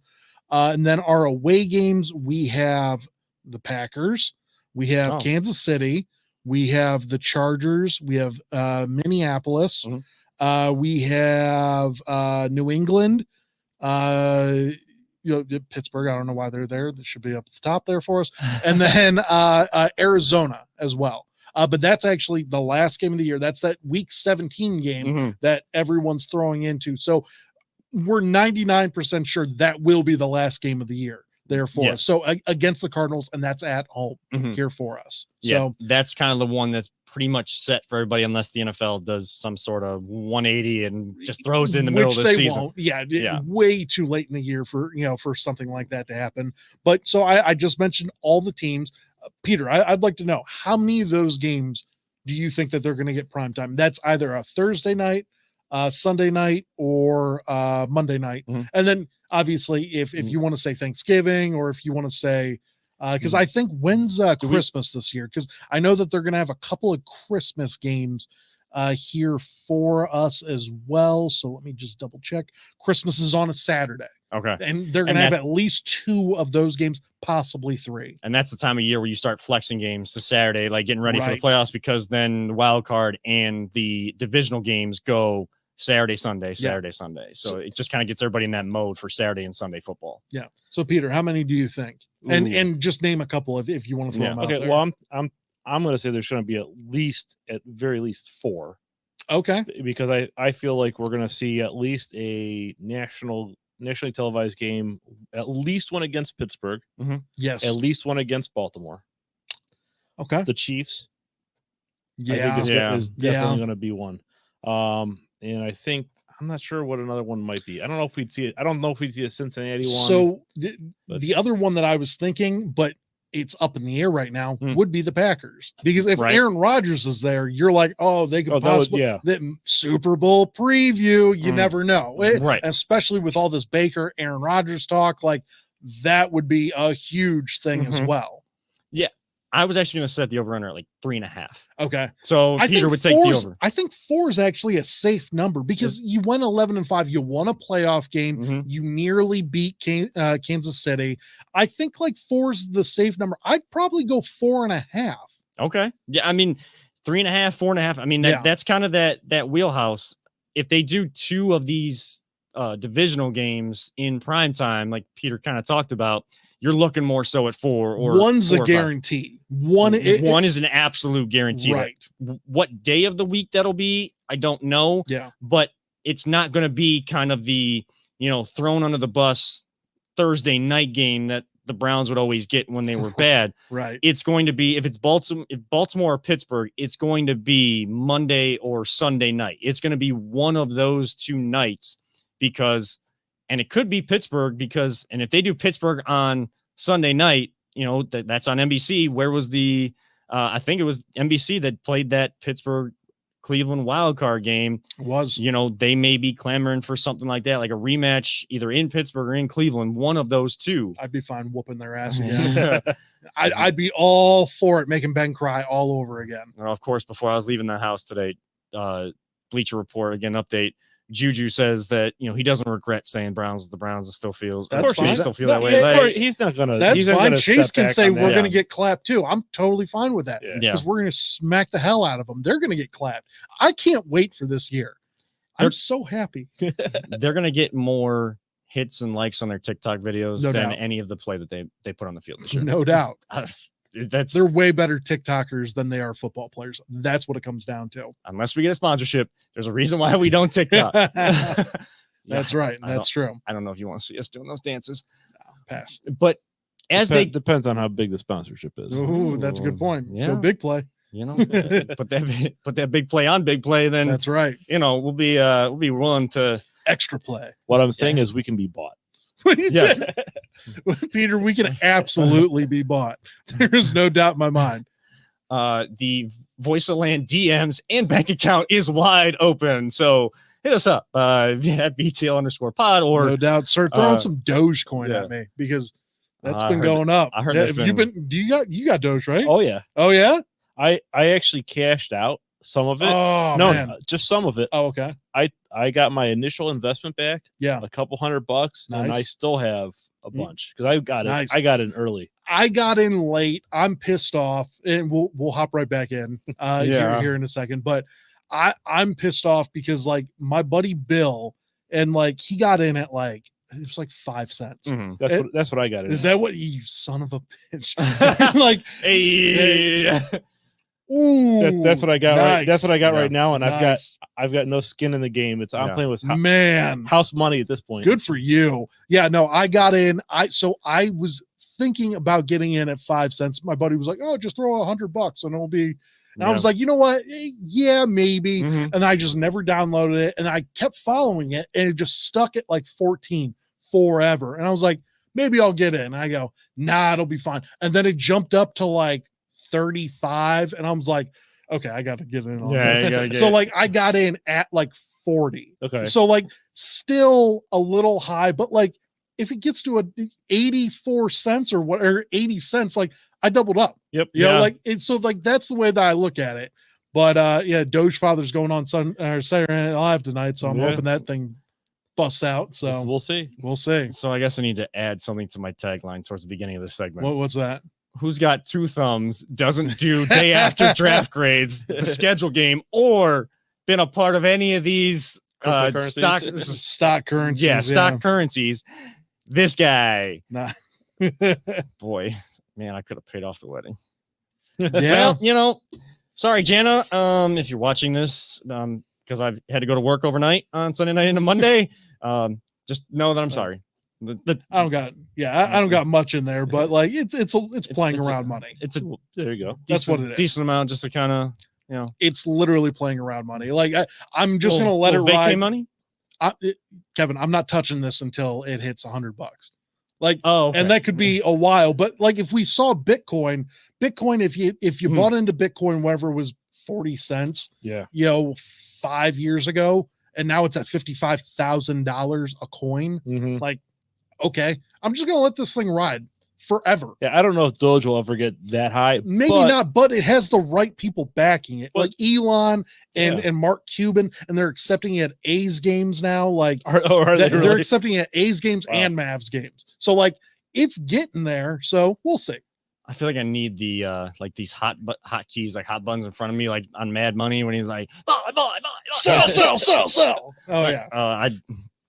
And then our away games, we have the Packers. We have Kansas City. We have the Chargers. We have Minneapolis. Mm-hmm. We have New England. Pittsburgh. I don't know why they're there. They should be up at the top there for us. And then Arizona as well. But that's actually the last game of the year. That's that week 17 game that everyone's throwing into. So we're 99% sure that will be the last game of the year there for us. So against the Cardinals, and that's at home here for us. So that's kind of the one that's pretty much set for everybody, unless the NFL does some sort of 180 and just throws it in the middle of the season. Won't. Yeah, way too late in the year for something like that to happen. But so I just mentioned all the teams. Peter, I'd like to know, how many of those games do you think that they're going to get prime time? That's either a Thursday night, Sunday night, or Monday night. And then obviously if you want to say Thanksgiving, or if you want to say because I think when's Christmas this year, because I know that they're going to have a couple of Christmas games here for us as well. So let me just double check. Christmas is on a Saturday. Okay. And they're going to have at least 2 of those games, possibly 3. And that's the time of year where you start flexing games to Saturday, like getting ready for the playoffs, because then the wild card and the divisional games go Saturday, Sunday. So it just kind of gets everybody in that mode for Saturday and Sunday football. Yeah. So Peter, how many do you think? And just name a couple if you want to throw them out there. Well, I'm going to say there's going to be at very least 4. Okay. Because I feel like we're going to see at least a nationally televised game, at least one against Pittsburgh. Yes. At least one against Baltimore. Okay. The Chiefs. Yeah. I think is definitely going to be one. And I think, I'm not sure what another one might be. I don't know if we'd see it. I don't know if we'd see a Cincinnati one. So the other one that I was thinking, but it's up in the air right now, would be the Packers. Because if Aaron Rodgers is there, you're like, they could possibly that Super Bowl preview. You never know. Right. Especially with all this Baker, Aaron Rodgers talk, like that would be a huge thing as well. Yeah. I was actually going to set the over-under at like 3.5. Okay. So Peter would take the over. I think 4 is actually a safe number, because you went 11-5. You won a playoff game. You nearly beat Kansas City. I think like 4 is the safe number. I'd probably go 4.5. Okay. Yeah. I mean, 3.5, 4.5. I mean, that's kind of that wheelhouse. If they do 2 of these divisional games in prime time, like Peter kind of talked about, you're looking more so at 4 or one's 4 a guarantee. One is an absolute guarantee. Right. What day of the week that'll be, I don't know. Yeah. But it's not going to be kind of the, thrown under the bus Thursday night game that the Browns would always get when they were bad. Right. It's going to be, if Baltimore or Pittsburgh, it's going to be Monday or Sunday night. It's going to be one of those 2 nights, and it could be Pittsburgh and if they do Pittsburgh on Sunday night, that's on NBC. Where was I think it was NBC that played that Pittsburgh Cleveland wildcard game. They may be clamoring for something like that, like a rematch, either in Pittsburgh or in Cleveland, one of those 2. I'd be fine whooping their ass again. I'd be all for it, making Ben cry all over again. Well, of course, before I was leaving the house today, Bleacher Report, again, update. Juju says that he doesn't regret saying the Browns still feels. That's of course fine. Still feel No, that way. yeah, Like, He's not gonna. That's he's not fine. gonna Chase step can back say on we're that. going to get clapped too. I'm totally fine with that Yeah. because we're going to smack the hell out of them. They're going to get clapped. I can't wait for this year. I'm so happy. they're gonna get more hits and likes on their TikTok videos No than doubt. any of the play that they put on the field this year. No doubt. That's They're way better TikTokers than they are football players. That's what it comes down to. unless we get a sponsorship, there's a reason why we don't TikTok. That's right. That's true. I don't know if you want to see us doing those dances. Pass. But as Depends on how big the sponsorship is. Ooh, that's a good point. Yeah. Go big play. put that big play on big play, then That's right. we'll be willing to. Extra play. What I'm saying is we can be bought. Yes. Peter, we can absolutely be bought. There is no doubt in my mind. The Voice of Land DMs and bank account is wide open. So hit us up at VTL_pod or No doubt. Start throwing some Dogecoin yeah. at me because that's I been heard going up. I heard Yeah, that's have you got Doge, right? Oh yeah. Oh yeah? I actually cashed out some of it. Oh no, man. just some of it. Oh, okay. I got my initial investment back. Yeah. A couple $100, and I Nice. still have a bunch because I got it. Nice. I got in early. I got in late. I'm pissed off, and we'll hop right back in here in a second. But I'm pissed off because like my buddy Bill and like he got in at like it was like 5 cents. Mhm. That's what I got. Is that what you son of a bitch? Like Hey. ooh, that's what I got. Right, nice. that's what I got Yeah. right now, and Nice. I've got no skin in the game. I'm Yeah. playing with Man, house money at this point. good for you. Yeah, no, I got in. I was thinking about getting in at 5 cents. My buddy was like, "Oh, just throw $100 and it'll be." And I was like, you know what? Yeah, maybe. Mhm. And I just never downloaded it. And I kept following it and it just stuck at like 14 forever. And I was like, maybe I'll get in. And I go, nah, it'll be fine. And then it jumped up to like 35. And I was like, okay, I got to get in on Yeah, this. you gotta get So it. like I got in at like 40. Okay. So like still a little high, but like if it gets to a 84 cents or what, or 80 cents, like I doubled up. Yep. You know, like it's so like that's the way that I look at it. But yeah, Doge Father's going on Saturday Night Live tonight, so I'm Yeah. hoping that thing busts out. So we'll see. we'll see. So I guess I need to add something to my tagline towards the beginning of this segment. What's that? Who's got two thumbs, doesn't do day after draft grades, the schedule game, or been a part of any of these stock Stock currencies. yeah, stock currencies. This guy. Nah. Boy, man, I could have paid off the wedding. Yeah. Well, sorry, Jana, if you're watching this, because I've had to go to work overnight on Sunday night into Monday, just know that I'm sorry. I don't got I don't got much in there, but like it's playing around money. It's a There you go. That's what it is. decent amount just to kind of, It's literally playing around money. Like I'm just gonna let it vacay ride. money. Kevin, I'm not touching this until it hits $100. Like Oh, okay. and that could be a while, but like if we saw Bitcoin, if you bought into Bitcoin whenever it was 40 cents, Yeah. 5 years ago, and now it's at $55,000 a coin. Mm-hmm. Okay, I'm just gonna let this thing ride forever. Yeah. I don't know if Doge will ever get that high. Maybe but not, but it has the right people backing it, But- like Elon and Yeah. and Mark Cuban, and they're accepting it at A's games now. Like Are they they're really? accepting it at A's games Wow. and Mavs games. So like it's getting there. So we'll see. I feel like I need the like these hot keys, like hot buttons in front of me, like on Mad Money when he's like, buy. Sell. Oh Like, yeah.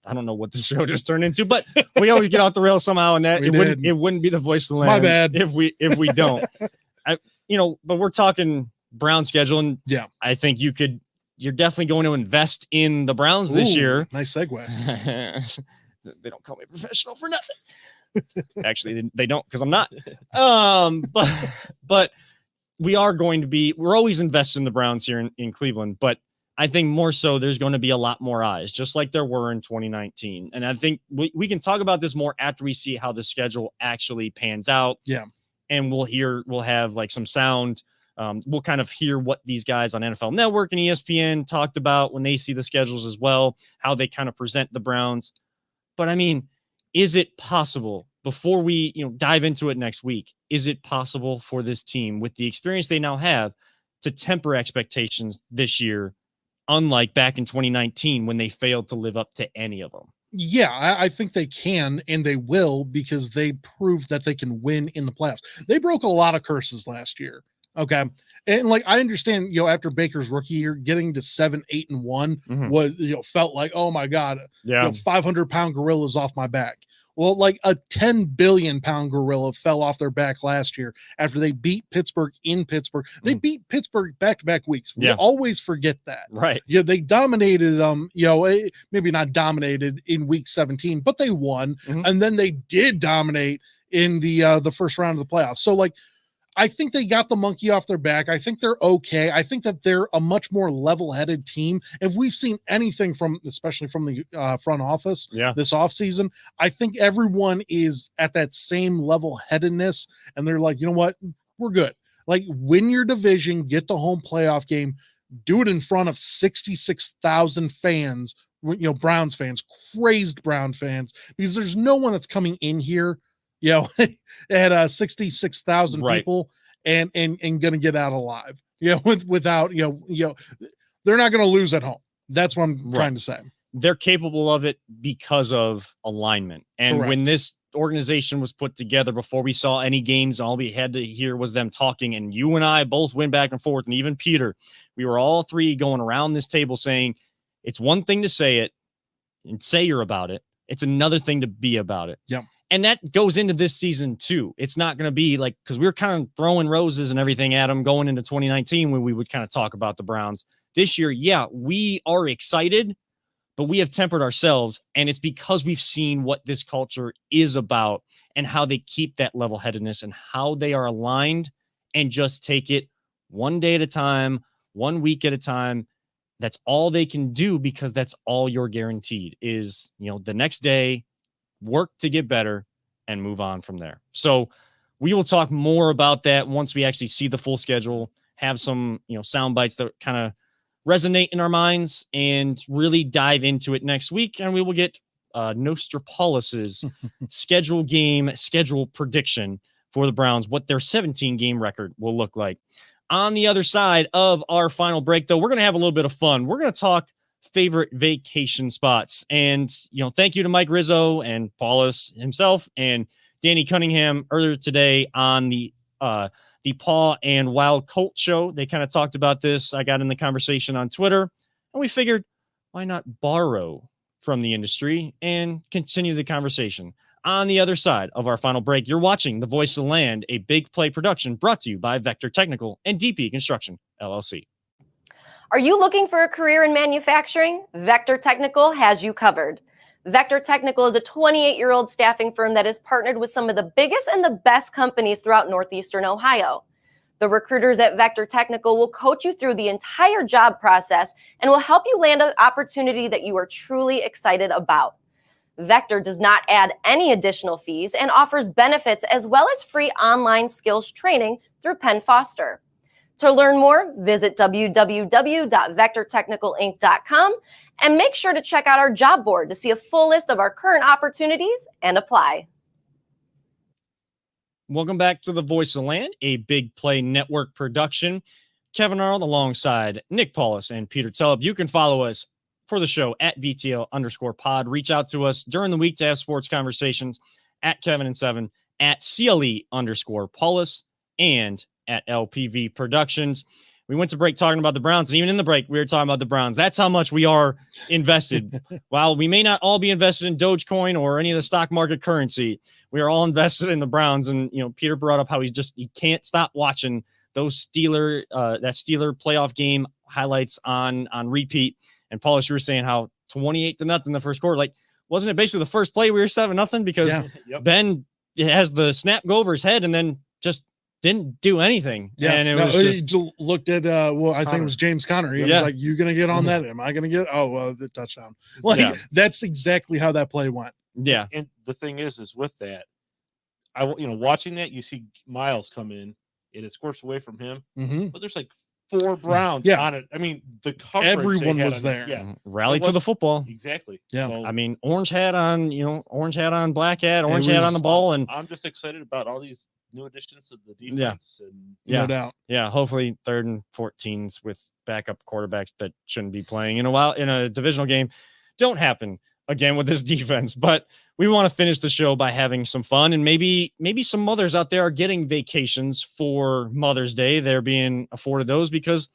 I don't know what the show just turned into, but we always get off the rails somehow, and that We it wouldn't be the voice of the land. My bad. if we don't. But we're talking Brown schedule, and Yeah. I think you're definitely going to invest in the Browns this Ooh, year. Nice segue. They don't call me professional for nothing. Actually, they don't, because I'm not. But we're always investing in the Browns here in Cleveland, but I think more so there's going to be a lot more eyes, just like there were in 2019. And I think we can talk about this more after we see how the schedule actually pans out. Yeah. And we'll have like some sound. We'll kind of hear what these guys on NFL Network and ESPN talked about when they see the schedules as well, how they kind of present the Browns. But I mean, is it possible, before we dive into it next week, is it possible for this team, with the experience they now have, to temper expectations this year unlike back in 2019 when they failed to live up to any of them. Yeah, I think they can and they will because they proved that they can win in the playoffs. They broke a lot of curses last year. Okay. And like I understand, after Baker's rookie year, getting to 7, 8, and 1 was, felt like, oh my God, 500-pound gorillas off my back. Well, like a 10 billion pound gorilla fell off their back last year after they beat Pittsburgh in Pittsburgh. They beat Pittsburgh back-to-back weeks. We always forget that. Right. Yeah, they dominated maybe not dominated in week 17, but they won. And then they did dominate in the first round of the playoffs. So like I think they got the monkey off their back. I think they're okay. I think that they're a much more level-headed team. If we've seen anything especially from the front office this offseason, I think everyone is at that same level-headedness, and they're like, you know what? We're good. Like, win your division, get the home playoff game, do it in front of 66,000 fans, Browns fans, crazed Brown fans, because there's no one that's coming in here at 66,000 people and going to get out alive, without, they're not going to lose at home. That's what I'm trying to say. They're capable of it because of alignment. And when this organization was put together, before we saw any games, all we had to hear was them talking. And you and I both went back and forth. And even Peter, we were all three going around this table saying, it's one thing to say it and say you're about it. It's another thing to be about it. Yeah. And that goes into this season too. It's not going to be like, because we were kind of throwing roses and everything at them going into 2019 when we would kind of talk about the Browns. This year, we are excited, but we have tempered ourselves. And it's because we've seen what this culture is about and how they keep that level-headedness and how they are aligned and just take it one day at a time, 1 week at a time. That's all they can do, because that's all you're guaranteed is, the next day, work to get better and move on from there. So we will talk more about that once we actually see the full schedule, have some, sound bites that kind of resonate in our minds, and really dive into it next week. And we will get Nostrapaulus's schedule prediction for the Browns, what their 17-game record will look like. On the other side of our final break, though, we're going to have a little bit of fun. We're going to talk favorite vacation spots. And, thank you to Mike Rizzo and Paulus himself and Danny Cunningham earlier today on the Paw and Wild Colt show. They kind of talked about this. I got in the conversation on Twitter, and we figured, why not borrow from the industry and continue the conversation? On the other side of our final break, you're watching The Voice of the Land, a Big Play production brought to you by Vector Technical and DP Construction, LLC. Are you looking for a career in manufacturing? Vector Technical has you covered. Vector Technical is a 28-year-old staffing firm that has partnered with some of the biggest and the best companies throughout Northeastern Ohio. The recruiters at Vector Technical will coach you through the entire job process and will help you land an opportunity that you are truly excited about. Vector does not add any additional fees and offers benefits as well as free online skills training through Penn Foster. To learn more, visit www.vectortechnicalinc.com and make sure to check out our job board to see a full list of our current opportunities and apply. Welcome back to The Voice of the Land, a Big Play Network production. Kevin Arnold alongside Nick Paulus and Peter Tellup. You can follow us for the show at VTL_pod. Reach out to us during the week to have sports conversations at Kevin and 7, at CLE_Paulus, and at LPV Productions. We went to break talking about the Browns, and even in the break, we were talking about the Browns. That's how much we are invested. While we may not all be invested in Dogecoin or any of the stock market currency, we are all invested in the Browns. And, Peter brought up how he can't stop watching those Steeler playoff game highlights on repeat. And Paulus, you were saying how 28-0 the first quarter, like, wasn't it basically the first play we were 7-0 because Ben has the snap go over his head and then just didn't do anything. Yeah, and it was just, he looked at I think it was James Conner. He was like, "You gonna get on that? Am I gonna get? The touchdown." That's exactly how that play went. Yeah, and the thing is with that, watching that, you see Miles come in and it scores away from him, but there's like 4 Browns on it. I mean, the coverage, everyone was there. Yeah, rally to the football. Exactly. Yeah, so, I mean, orange hat on, black hat, orange hat on the ball, and I'm just excited about all these new additions to the defense. And no doubt. Yeah, hopefully 3rd and 14s with backup quarterbacks that shouldn't be playing in a divisional game don't happen again with this defense. But we want to finish the show by having some fun, and maybe some mothers out there are getting vacations for Mother's Day. They're being afforded those because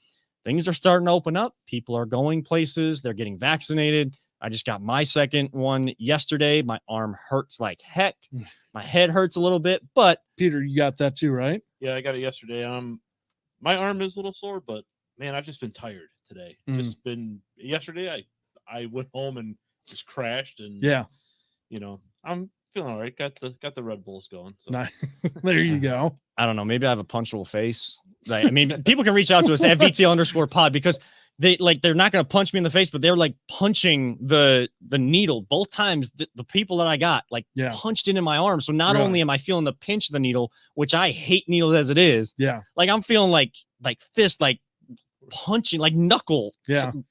things are starting to open up. People are going places. They're getting vaccinated. I just got my second one yesterday. My arm hurts like heck. My head hurts a little bit, but Peter, you got that too, right? Yeah, I got it yesterday. My arm is a little sore, but man, I've just been tired today. Just been yesterday. I went home and just crashed, and I'm feeling all right. Got the Red Bulls going. So. There you go. I don't know. Maybe I have a punchable face. I mean, people can reach out to us at VTL_pod because they're not going to punch me in the face, but they're like punching the needle both times. The people that I got punched into my arm. So not only am I feeling the pinch of the needle, which I hate needles as it is. Yeah. Like I'm feeling like fist, like punching, like knuckle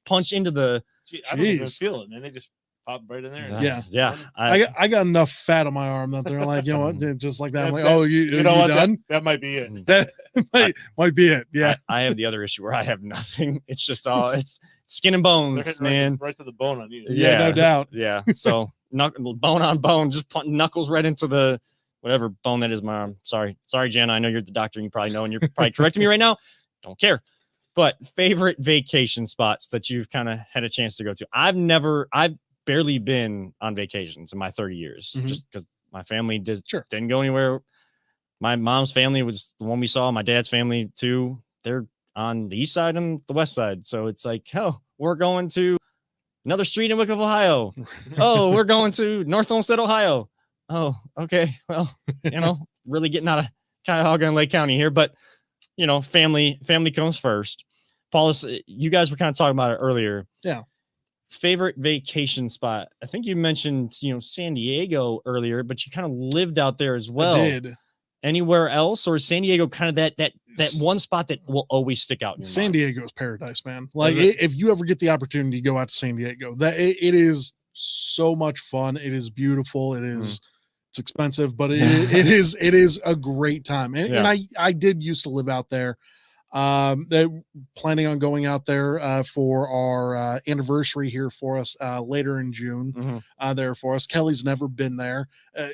punch into the. I don't even feel it, man. They just pop right in there. Yeah. I got enough fat on my arm that they're like, you know what, just like that. I'm like, you know what? done? That might be it. That might be it. Yeah. I have the other issue where I have nothing. It's just it's skin and bones, man. Right to the bone on you. Yeah, no doubt. Yeah. So bone on bone, just knuckles right into the whatever bone that is my arm. Sorry, Jen. I know you're the doctor and you probably know, and you're probably correcting me right now. Don't care. But favorite vacation spots that you've kind of had a chance to go to. I've barely been on vacations in my 30 years just because my family didn't go anywhere. My mom's family was the one we saw. My dad's family too. They're on the east side and the west side. So it's like, oh, we're going to another street in Wycliffe, Ohio. Oh, we're going to North Olmsted, Ohio. Oh, okay. Well, really getting out of Cuyahoga and Lake County here, but family comes first. Paulus, you guys were kind of talking about it earlier. Yeah. Favorite vacation spot. I think you mentioned, San Diego earlier, but you kind of lived out there as well. I did. Anywhere else, or is San Diego kind of that one spot that will always stick out in your mind? Diego's paradise, man. Like if you ever get the opportunity to go out to San Diego, it is so much fun. It is beautiful. It is it's expensive, but it is a great time. And I did used to live out there. They're planning on going out there for our anniversary here for us later in June. There for us. Kelly's never been there.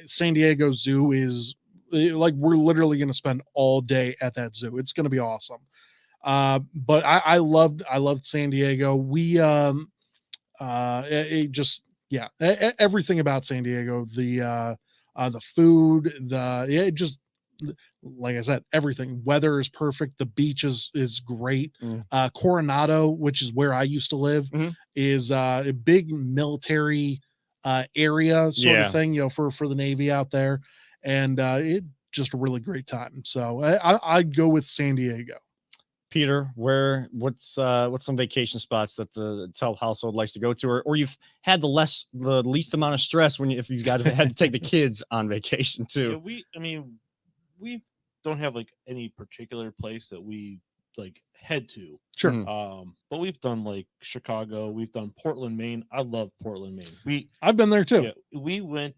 San Diego Zoo is like we're literally going to spend all day at that zoo. It's going to be awesome. But I loved San Diego. We everything about San Diego, the food, like I said, everything. Weather is perfect. The beach is great. Coronado, which is where I used to live, is a big military area sort of thing, for the Navy out there, and it just a really great time. So I'd go with San Diego. Peter, what's some vacation spots that the Tell household likes to go to, or you've had the least amount of stress if you guys had to take the kids on vacation too? Yeah, we don't have like any particular place that we like head to. Sure. But we've done like Chicago, we've done Portland, Maine. I love Portland, Maine. I've been there too. Yeah, we went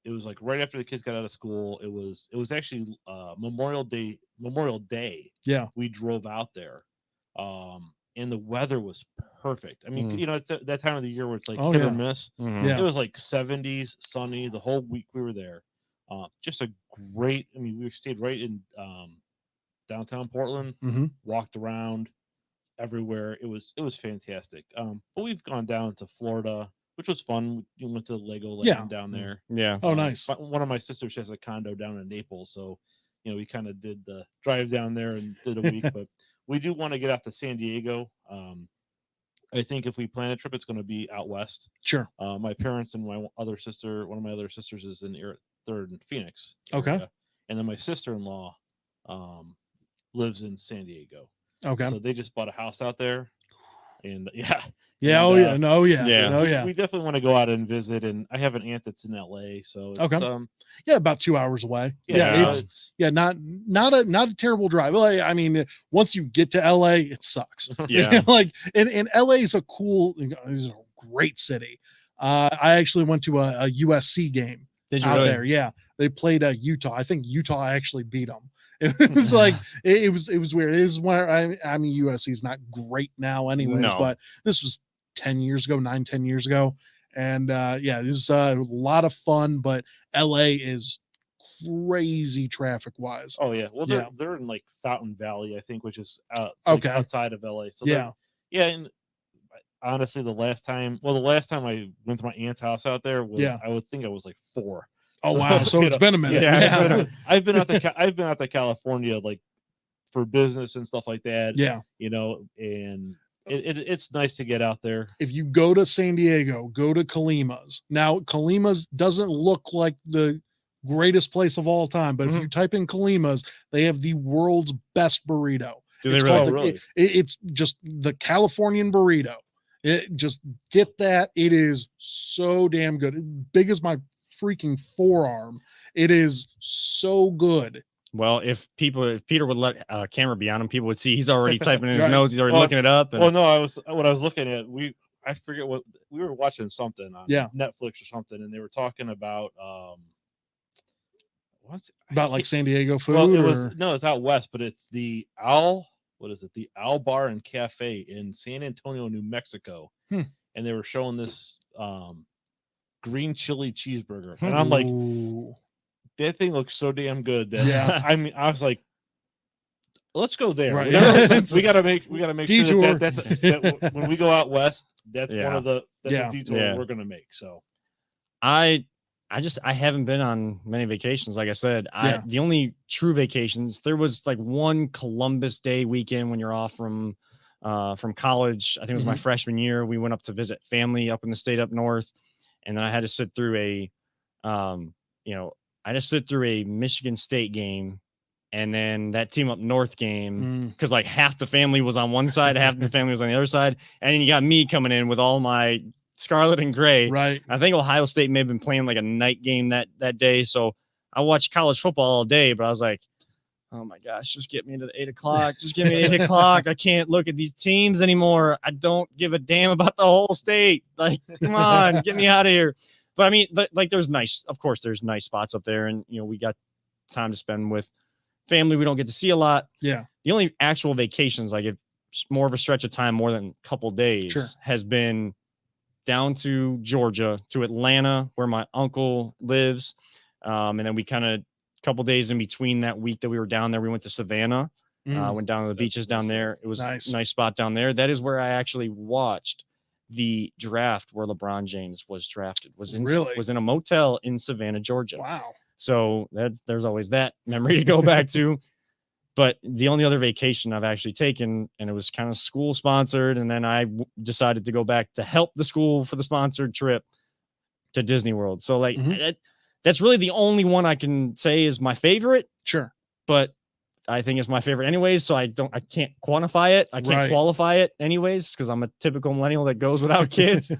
it was like right after the kids got out of school. It was actually Memorial Day. Yeah. We drove out there. And the weather was perfect. I mean, it's that time of the year where it's like hit or miss. Yeah. It was like 70s, sunny the whole week we were there. Just a great, we stayed right in downtown Portland, walked around everywhere. It was fantastic. But we've gone down to Florida, which was fun. You went to Legoland down there. Yeah. Oh, nice. One of my sisters has a condo down in Naples, so we kind of did the drive down there and did a week. But we do want to get out to San Diego. I think if we plan a trip, it's going to be out west. Sure. My parents and one of my other sisters is in third in Phoenix. Okay. Area. And then my sister-in-law lives in San Diego. Okay. So they just bought a house out there. And we definitely want to go out and visit. And I have an aunt that's in LA, so it's, about 2 hours away. It's not a terrible drive. Well, once you get to LA, it sucks. Yeah. And LA is a great city. I actually went to a USC game. Did you out really? There? Yeah. They played Utah. I think Utah actually beat them. It was like it was weird. It is where I mean USC is not great now, anyways. No. But this was 10 years ago, 10 years ago, and yeah, this is a lot of fun. But LA is crazy traffic wise. Oh yeah, well they're in like Fountain Valley, I think, which is outside of LA. So yeah, and honestly, the last time I went to my aunt's house out there was I would think I was like 4. Oh wow, so it's been a minute. Yeah. I've been out to California like for business and stuff like that. Yeah, and it's nice to get out there. If you go to San Diego, go to Kalima's. Now Kalima's doesn't look like the greatest place of all time, but if you type in Kalima's, they have the world's best burrito. Do they really? Really? It's just the Californian burrito. Just get that. It is so damn good. Big as my freaking forearm. It is so good. Well, if Peter would let camera be on him, people would see he's already typing in his notes. He's already looking it up. And... Well, no, I was looking at. I forget what we were watching something on Netflix or something, and they were talking about about like San Diego food. Well, it's out west, but it's the Owl. What is it? The Owl Bar and Cafe in San Antonio, New Mexico, and they were showing this green chili cheeseburger, and I'm like, that thing looks so damn good that I was like, let's go there. Right. We gotta make sure that when we go out west, that's one of the detour we're gonna make. So I haven't been on many vacations. Like I said, the only true vacations, there was like one Columbus Day weekend when you're off from college. I think it was my freshman year. We went up to visit family up in the state up north. And then I had to sit through a Michigan State game, and then that team up north game, because like half the family was on one side, half the family was on the other side, and then you got me coming in with all my scarlet and gray. Right. I think Ohio State may have been playing like a night game that day, so I watched college football all day, but I was like, oh my gosh, just get me to 8 o'clock. Just get me to 8 o'clock. I can't look at these teams anymore. I don't give a damn about the whole state. Like, come on, get me out of here. But I mean, like there's nice spots up there. And, we got time to spend with family. We don't get to see a lot. Yeah. The only actual vacations, like if more of a stretch of time, more than a couple days has been down to Georgia, to Atlanta, where my uncle lives. And then we kind of, couple days in between that week that we were down there, we went to Savannah, went down to the beaches down there. It was a nice spot down there. That is where I actually watched the draft where LeBron James was drafted. Was in a motel in Savannah, Georgia. Wow. So there's always that memory to go back to. But the only other vacation I've actually taken, and it was kind of school sponsored, and then I decided to go back to help the school for the sponsored trip to Disney World. So like that's really the only one I can say is my favorite. Sure. But I think it's my favorite anyways. So I can't quantify it. I can't qualify it anyways, because I'm a typical millennial that goes without kids.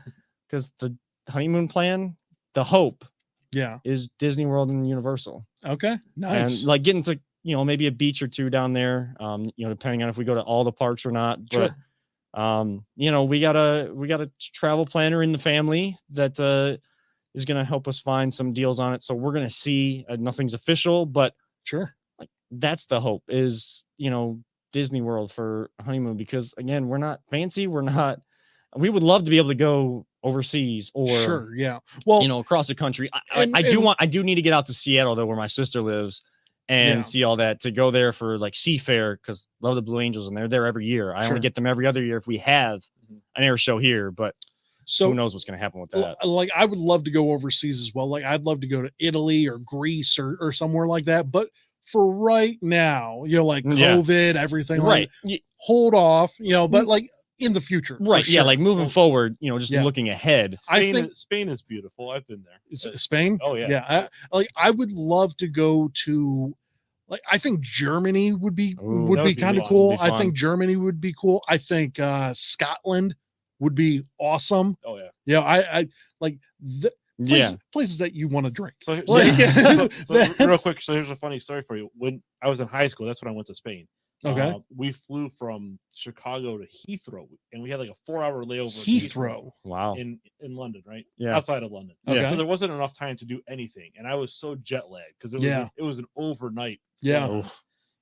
Because the honeymoon plan, the hope is Disney World and Universal. Okay. Nice. And like getting to, maybe a beach or two down there, depending on if we go to all the parks or not. But we got a travel planner in the family that is going to help us find some deals on it. So we're going to see, nothing's official, but like that's the hope is, Disney World for honeymoon, because again, we're not fancy. We would love to be able to go overseas or well, across the country. I do need to get out to Seattle though, where my sister lives, and see all that, to go there for like Seafair, because love the Blue Angels and they're there every year. I only get them every other year if we have an air show here, but so who knows what's going to happen with that? Like, I would love to go overseas as well. Like, I'd love to go to Italy or Greece or somewhere like that. But for right now, like COVID, everything, like, hold off, but like in the future, right? Yeah, like moving forward, just looking ahead. I think Spain is beautiful. I've been there. Spain? Oh yeah, yeah. I would love to go to. Like, I think Germany would be kind of cool. I think Germany would be cool. I think Scotland would be awesome. Oh yeah. Yeah. I like places that you want to drink. So real quick. So here's a funny story for you. When I was in high school, that's when I went to Spain. Okay. We flew from Chicago to Heathrow, and we had like a 4-hour layover. Heathrow. Wow. In London, right? Yeah. Outside of London. Okay. So there wasn't enough time to do anything, and I was so jet lagged because it was an overnight. Yeah. flight.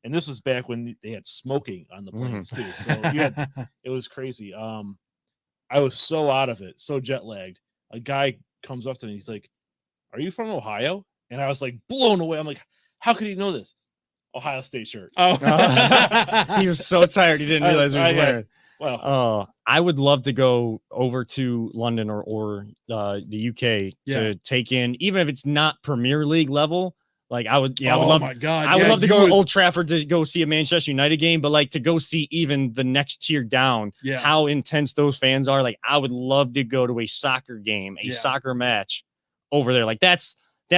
And this was back when they had smoking on the planes too. So it was crazy. I was so out of it, so jet lagged. A guy comes up to me, he's like, "Are you from Ohio?" And I was like blown away. I'm like, "How could he know this?" Ohio State shirt. Oh, He was so tired he didn't realize he was wearing. Well, I would love to go over to London or the UK to take in, even if it's not Premier League level. Like I would love. My God, I would love to go to Old Trafford to go see a Manchester United game, but like to go see even the next tier down, how intense those fans are. Like I would love to go to a soccer game, a soccer match over there. Like that's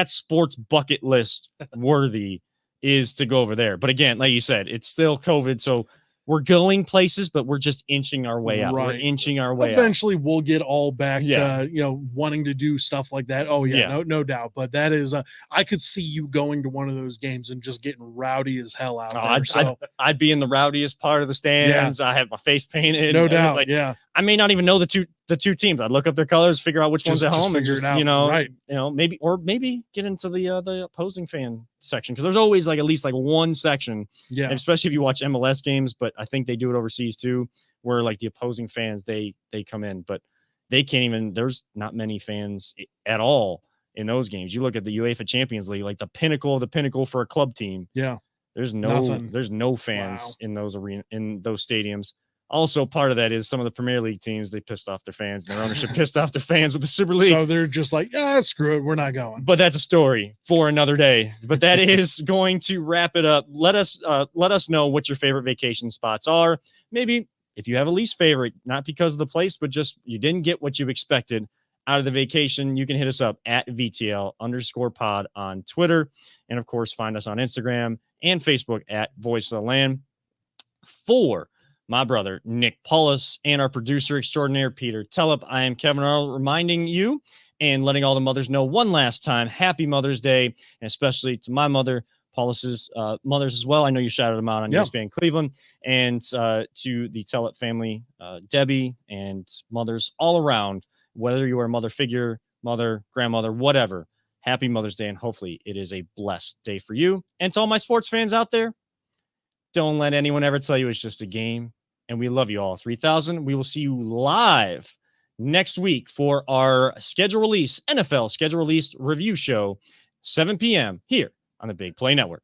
sports bucket list worthy. Is to go over there. But again, like you said, it's still COVID. So we're going places, but we're just inching our way out. We're inching our way Eventually we'll get all back to, wanting to do stuff like that. Oh yeah. No doubt. But that is, I could see you going to one of those games and just getting rowdy as hell out there. I'd be in the rowdiest part of the stands. I have my face painted. No doubt. I may not even know the two teams. I'd look up their colors, figure out which one's at home, and just, maybe get into the opposing fan section. Cause there's always like at least like one section. Yeah. Especially if you watch MLS games, but I think they do it overseas too, where like the opposing fans, they come in, but they can't even, there's not many fans at all in those games. You look at the UEFA Champions League, like the pinnacle of the pinnacle for a club team. Yeah. There's no fans in those stadiums. Also, part of that is some of the Premier League teams, they pissed off their fans. Their ownership pissed off their fans with the Super League. So they're just like, screw it. We're not going. But that's a story for another day. But that is going to wrap it up. Let us know what your favorite vacation spots are. Maybe if you have a least favorite, not because of the place, but just you didn't get what you expected out of the vacation, you can hit us up at VTL_pod on Twitter. And of course, find us on Instagram and Facebook at Voice of the Land. For my brother, Nick Paulus, and our producer extraordinaire, Peter Tellup, I am Kevin Arnold, reminding you and letting all the mothers know one last time, happy Mother's Day, and especially to my mother, Paulus's mothers as well. I know you shouted them out on ESPN Cleveland, and to the Tellup family, Debbie, and mothers all around, whether you are a mother figure, mother, grandmother, whatever, happy Mother's Day, and hopefully it is a blessed day for you. And to all my sports fans out there, don't let anyone ever tell you it's just a game. And we love you all. 3000. We will see you live next week for our NFL schedule release review show, 7 p.m. here on the Big Play Network.